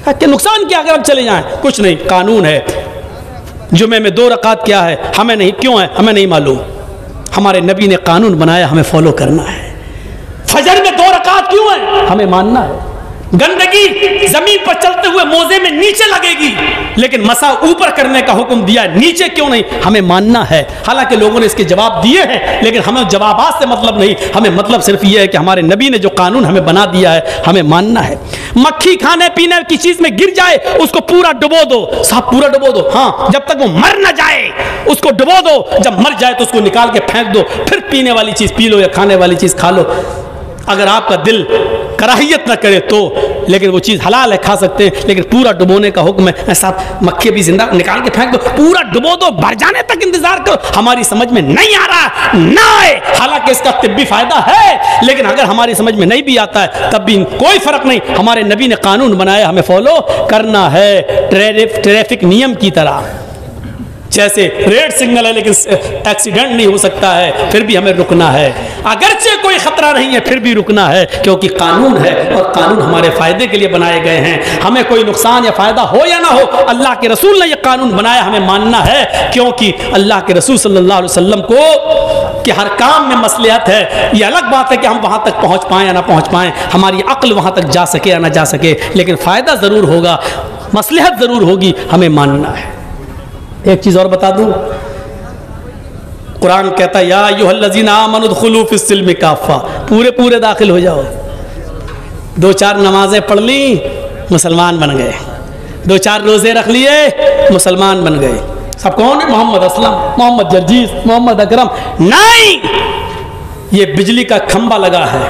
क्या नुकसान क्या अगर हम चले जाएं? कुछ नहीं, कानून है। जुमे में 2 रकात क्या है हमें नहीं, क्यों है हमें नहीं मालूम, हमारे नबी ने कानून बनाया, हमें फॉलो करना है। फजर में 2 रकात क्यों है हमें मानना है। गंदगी जमीन पर चलते हुए मोजे में नीचे लगेगी, लेकिन मसा ऊपर करने का हुक्म दिया, नीचे क्यों नहीं, हमें मानना है। हालांकि लोगों ने इसके जवाब दिए हैं, लेकिन हमें जवाबात से मतलब नहीं, हमें मतलब सिर्फ यह है कि हमारे नबी ने जो कानून हमें बना दिया है हमें मानना है। मक्खी खाने पीने की चीज में गिर जाए उसको पूरा डुबो दो, साहब पूरा डुबो दो, हाँ, जब तक वो मर ना जाए उसको डुबो दो, जब मर जाए तो उसको निकाल के फेंक दो, फिर पीने वाली चीज पी लो या खाने वाली चीज खा लो, अगर आपका दिल कराहियत ना करे तो। लेकिन वो चीज़ हलाल है, खा सकते हैं, लेकिन पूरा डुबोने का हुक्म है। ऐसा मक्खी भी जिंदा निकाल के फेंक दो, पूरा डुबो दो, भर जाने तक इंतजार करो। हमारी समझ में नहीं आ रहा ना आए, हालांकि इसका तिब्बी फायदा है, लेकिन अगर हमारी समझ में नहीं भी आता है तब भी कोई फर्क नहीं, हमारे नबी ने कानून बनाया, हमें फॉलो करना है, ट्रैफिक नियम की तरह। जैसे रेड सिग्नल है लेकिन एक्सीडेंट नहीं हो सकता है, फिर भी हमें रुकना है। अगरचे कोई खतरा नहीं है, फिर भी रुकना है, क्योंकि कानून है और कानून हमारे फायदे के लिए बनाए गए हैं। हमें कोई नुकसान या फायदा हो या ना हो, अल्लाह के रसूल ने यह कानून बनाया, हमें मानना है, क्योंकि अल्लाह के रसूल सल्लल्लाहु अलैहि वसल्लम को कि हर काम में मसलिहत है। यह अलग बात है कि हम वहां तक पहुंच पाए या ना पहुंच पाए, हमारी अक्ल वहां तक जा सके या ना जा सके, लेकिन फायदा जरूर होगा, मसलिहत जरूर होगी, हमें मानना है। एक चीज और बता दूं, कुरान कहता है या अय्युहल्लज़ीना आमनु उदखुलू फिस्सिल्मि काफ़ा, पूरे पूरे दाखिल हो जाओ। 2-4 नमाजें पढ़ ली, मुसलमान बन गए। 2-4 रोजे रख लिए, मुसलमान बन गए। सब कौन है? मोहम्मद असलम, मोहम्मद जर्जीस, मोहम्मद अकरम नहीं, ये बिजली का खंबा लगा है।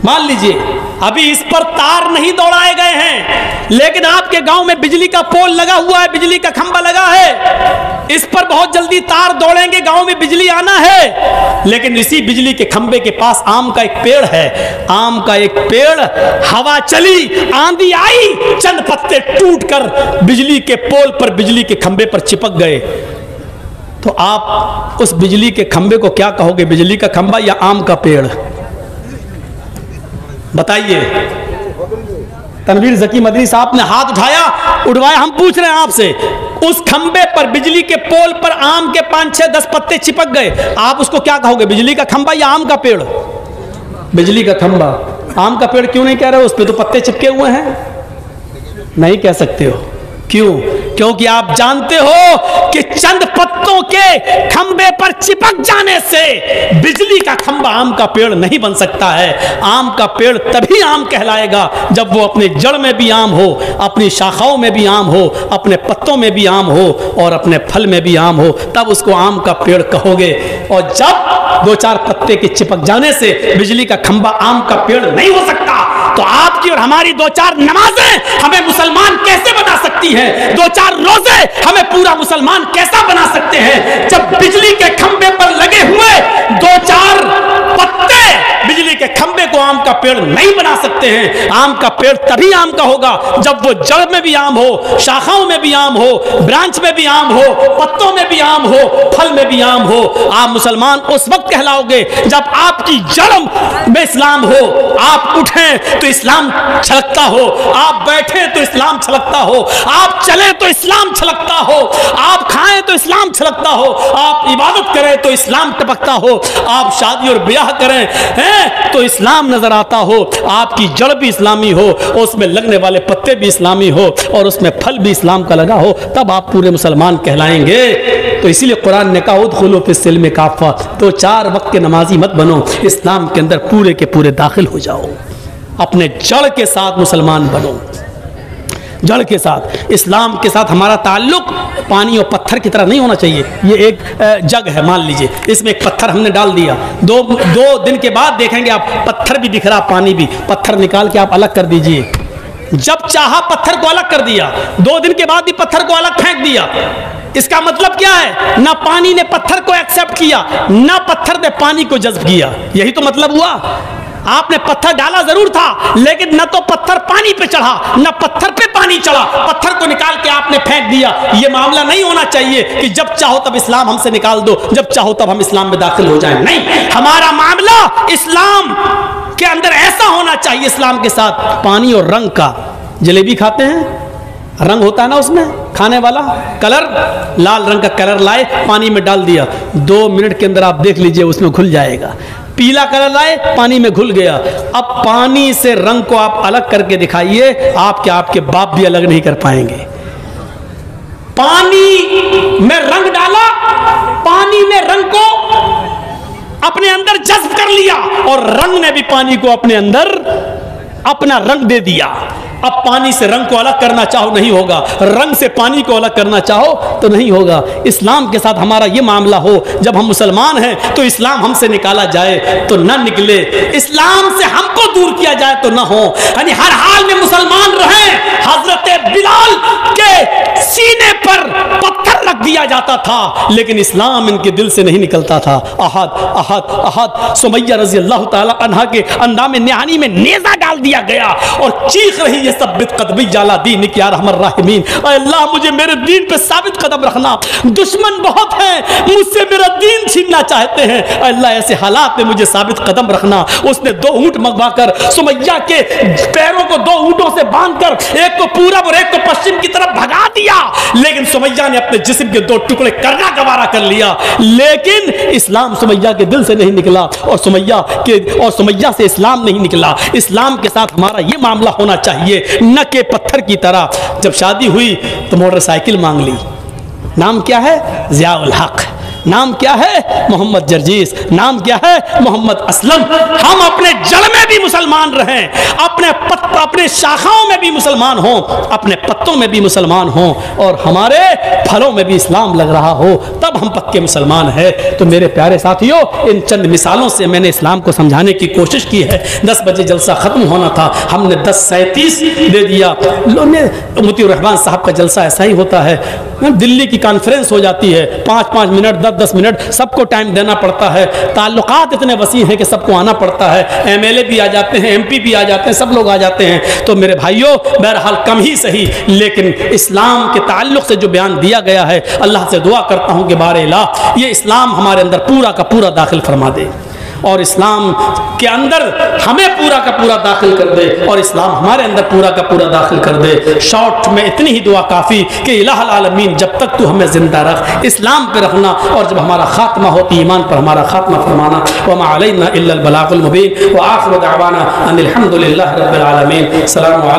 मान लीजिए अभी इस पर तार नहीं दौड़ाए गए हैं, लेकिन आपके गांव में बिजली का पोल लगा हुआ है, बिजली का खंबा लगा है, इस पर बहुत जल्दी तार दौड़ेंगे, गांव में बिजली आना है। लेकिन इसी बिजली के खंबे के पास आम का एक पेड़ है, आम का एक पेड़, हवा चली, आंधी आई, चंद पत्ते टूटकर बिजली के पोल पर, बिजली के खंबे पर चिपक गए, तो आप उस बिजली के खंबे को क्या कहोगे? बिजली का खंबा या आम का पेड़? बताइए। तनवीर जकी मदनी साहब ने हाथ उठवाया, हम पूछ रहे हैं आपसे, उस खंबे पर, बिजली के पोल पर आम के 5-6-10 पत्ते चिपक गए, आप उसको क्या कहोगे? बिजली का खंबा या आम का पेड़? बिजली का खंबा। आम का पेड़ क्यों नहीं कह रहे हो? उस पे तो पत्ते चिपके हुए हैं। नहीं कह सकते हो, क्यों? क्योंकि आप जानते हो कि चंद पत्तों के खंबे पर चिपक जाने से बिजली का खंबा आम का पेड़ नहीं बन सकता है। आम का पेड़ तभी आम कहलाएगा जब वो अपने जड़ में भी आम हो, अपनी शाखाओं में भी आम हो, अपने पत्तों में भी आम हो और अपने फल में भी आम हो, तब उसको आम का पेड़ कहोगे। और जब 2-4 पत्ते के चिपक जाने से बिजली का खंबा आम का पेड़ नहीं हो सकता, तो आपकी और हमारी 2-4 नमाजें हमें मुसलमान कैसे बना सकती हैं? 2-4 रोजे हमें पूरा मुसलमान कैसा बना सकते हैं? जब बिजली के खंबे पर लगे हुए 2-4 पत्ते बिजली के खंबे को आम का पेड़ नहीं बना सकते हैं। आम का पेड़ तभी आम का होगा जब वो जड़ में भी आम हो, शाखाओं में भी आम हो, ब्रांच में भी आम हो, पत्तों में भी आम हो, फल में भी आम हो। आप मुसलमान उस वक्त कहलाओगे जब आपकी जड़ में इस्लाम हो, आप उठें तो इस्लाम छलकता हो, आप बैठें तो इस्लाम छलकता हो, आप चलें तो इस्लाम छलकता हो, आप खाएं तो इस्लाम छलकता हो, आप इबादत करें तो इस्लाम टपकता हो, आप शादी और ब्याह करें तो इस्लाम नजर आता हो, आपकी जड़ भी इस्लामी हो, उसमें लगने वाले पत्ते भी इस्लामी हो और उसमें फल भी इस्लाम का लगा हो, तब आप पूरे मुसलमान कहलाएंगे। तो इसीलिए कुरान ने कहा उदखुलू फिस्सिल्मि काफ़ा, तो 4 वक्त के नमाजी मत बनो, इस्लाम के अंदर पूरे के पूरे दाखिल हो जाओ, अपने जड़ के साथ मुसलमान बनो, जड़ के साथ। इस्लाम के साथ हमारा ताल्लुक पानी और पत्थर की तरह नहीं होना चाहिए। ये एक जग है, मान लीजिए, इसमें एक पत्थर हमने डाल दिया, दो दिन के बाद देखेंगे आप पत्थर भी दिख रहा, पानी भी, पत्थर निकाल के आप अलग कर दीजिए। जब चाहा पत्थर को अलग कर दिया, 2 दिन के बाद भी पत्थर को अलग फेंक दिया। इसका मतलब क्या है? ना पानी ने पत्थर को एक्सेप्ट किया, ना पत्थर ने पानी को जज्ब किया। यही तो मतलब हुआ। आपने पत्थर डाला जरूर था, लेकिन न तो पत्थर पानी पे चढ़ा, न पत्थर पे पानी चढ़ा, पत्थर को निकाल के आपने फेंक दिया। ये मामला नहीं होना चाहिए कि जब चाहो तब इस्लाम हमसे निकाल दो, जब चाहो तब हम इस्लाम में दाखिल हो जाएं। नहीं, हमारा मामला इस्लाम के अंदर ऐसा होना चाहिए, इस्लाम के साथ पानी और रंग का। जलेबी खाते हैं, रंग होता है ना उसमें खाने वाला, कलर, लाल रंग का कलर लाए, पानी में डाल दिया, 2 मिनट के अंदर आप देख लीजिए उसमें घुल जाएगा। पीला कलर लाए, पानी में घुल गया। अब पानी से रंग को आप अलग करके दिखाइए, आपके बाप भी अलग नहीं कर पाएंगे। पानी में रंग डाला, पानी ने रंग को अपने अंदर जज्ब कर लिया और रंग ने भी पानी को अपने अंदर अपना रंग दे दिया। अब पानी से रंग को अलग करना चाहो नहीं होगा, रंग से पानी को अलग करना चाहो तो नहीं होगा। इस्लाम के साथ हमारा ये मामला हो, जब हम मुसलमान हैं तो इस्लाम हमसे निकाला जाए तो ना निकले, इस्लाम से हमको दूर किया जाए तो ना हो, यानी हर हाल में मुसलमान रहें। हजरत बिलाल के सीने पर पत्थर रख दिया जाता था, लेकिन इस्लाम इनके दिल से नहीं निकलता था। अहद अहद अहद। सुमैया रजी अल्लाह ताला अन्हा के अंदाम निहानी में नेज़ा डाल दिया गया और चीख रही है, सब्बित कदमी जाला दीन या रहमर राहिमीन, अल्लाह मुझे मेरे दीन पे साबित कदम रखना, दुश्मन बहुत हैं, मुझसे मेरा दीन छीनना चाहते हैं, अल्लाह ऐसे हालात में मुझे साबित कदम रखना। उसने 2 ऊंट मंगवाकर सुमैया के पैरों को 2 ऊंटों से बांधकर एक को पूरब और एक को पश्चिम की तरफ भगा दिया, लेकिन सुमैया ने अपने जिस्म के 2 टुकड़े करना गवारा कर लिया, लेकिन इस्लाम सुमैया के दिल से नहीं निकला और सुमैया से इस्लाम नहीं निकला। इस्लाम के साथ हमारा ये मामला होना चाहिए, न के पत्थर की तरह। जब शादी हुई तो मोटरसाइकिल मांग ली। नाम क्या है? ज़ियाउल हक। नाम क्या है? मोहम्मद जर्जीस। नाम क्या है? मोहम्मद असलम। हम अपने जड़ में भी मुसलमान रहें, अपने शाखाओं में भी मुसलमान हों, अपने पत्तों में भी मुसलमान हों और हमारे फलों में भी इस्लाम लग रहा हो, तब हम पक्के मुसलमान हैं। तो मेरे प्यारे साथियों, इन चंद मिसालों से मैंने इस्लाम को समझाने की कोशिश की है। 10 बजे जलसा ख़त्म होना था, हमने 10:37 दे दिया। मुतीउर रहमान साहब का जलसा ऐसा ही होता है, दिल्ली की कॉन्फ्रेंस हो जाती है, 5-5 मिनट 10-10 मिनट सबको टाइम देना पड़ता है। ताल्लुकात इतने वसी हैं कि सबको आना पड़ता है। MLA भी आ जाते हैं, MP भी आ जाते हैं, सब लोग आ जाते हैं। तो मेरे भाइयों, बहरहाल कम ही सही, लेकिन इस्लाम के ताल्लुक से जो बयान दिया गया है, अल्लाह से दुआ करता हूँ कि बारे इलाह ये इस्लाम हमारे अंदर पूरा का पूरा दाखिल फरमा दे और इस्लाम के अंदर हमें पूरा का पूरा दाखिल कर दे और इस्लाम हमारे अंदर पूरा का पूरा दाखिल कर दे। शॉर्ट में इतनी ही दुआ काफ़ी कि इलाहुल आलमीन जब तक तू हमें ज़िंदा रख, इस्लाम पे रखना, और जब हमारा खात्मा हो ईमान पर हमारा खात्मा फरमाना। वमा अलैना इल्लल बलागुल मुबीन व आखिरु दअवाना अनिल हम्दुलिल्लाहि रब्बिल आलमीन। अस्सलामु अलैकुम।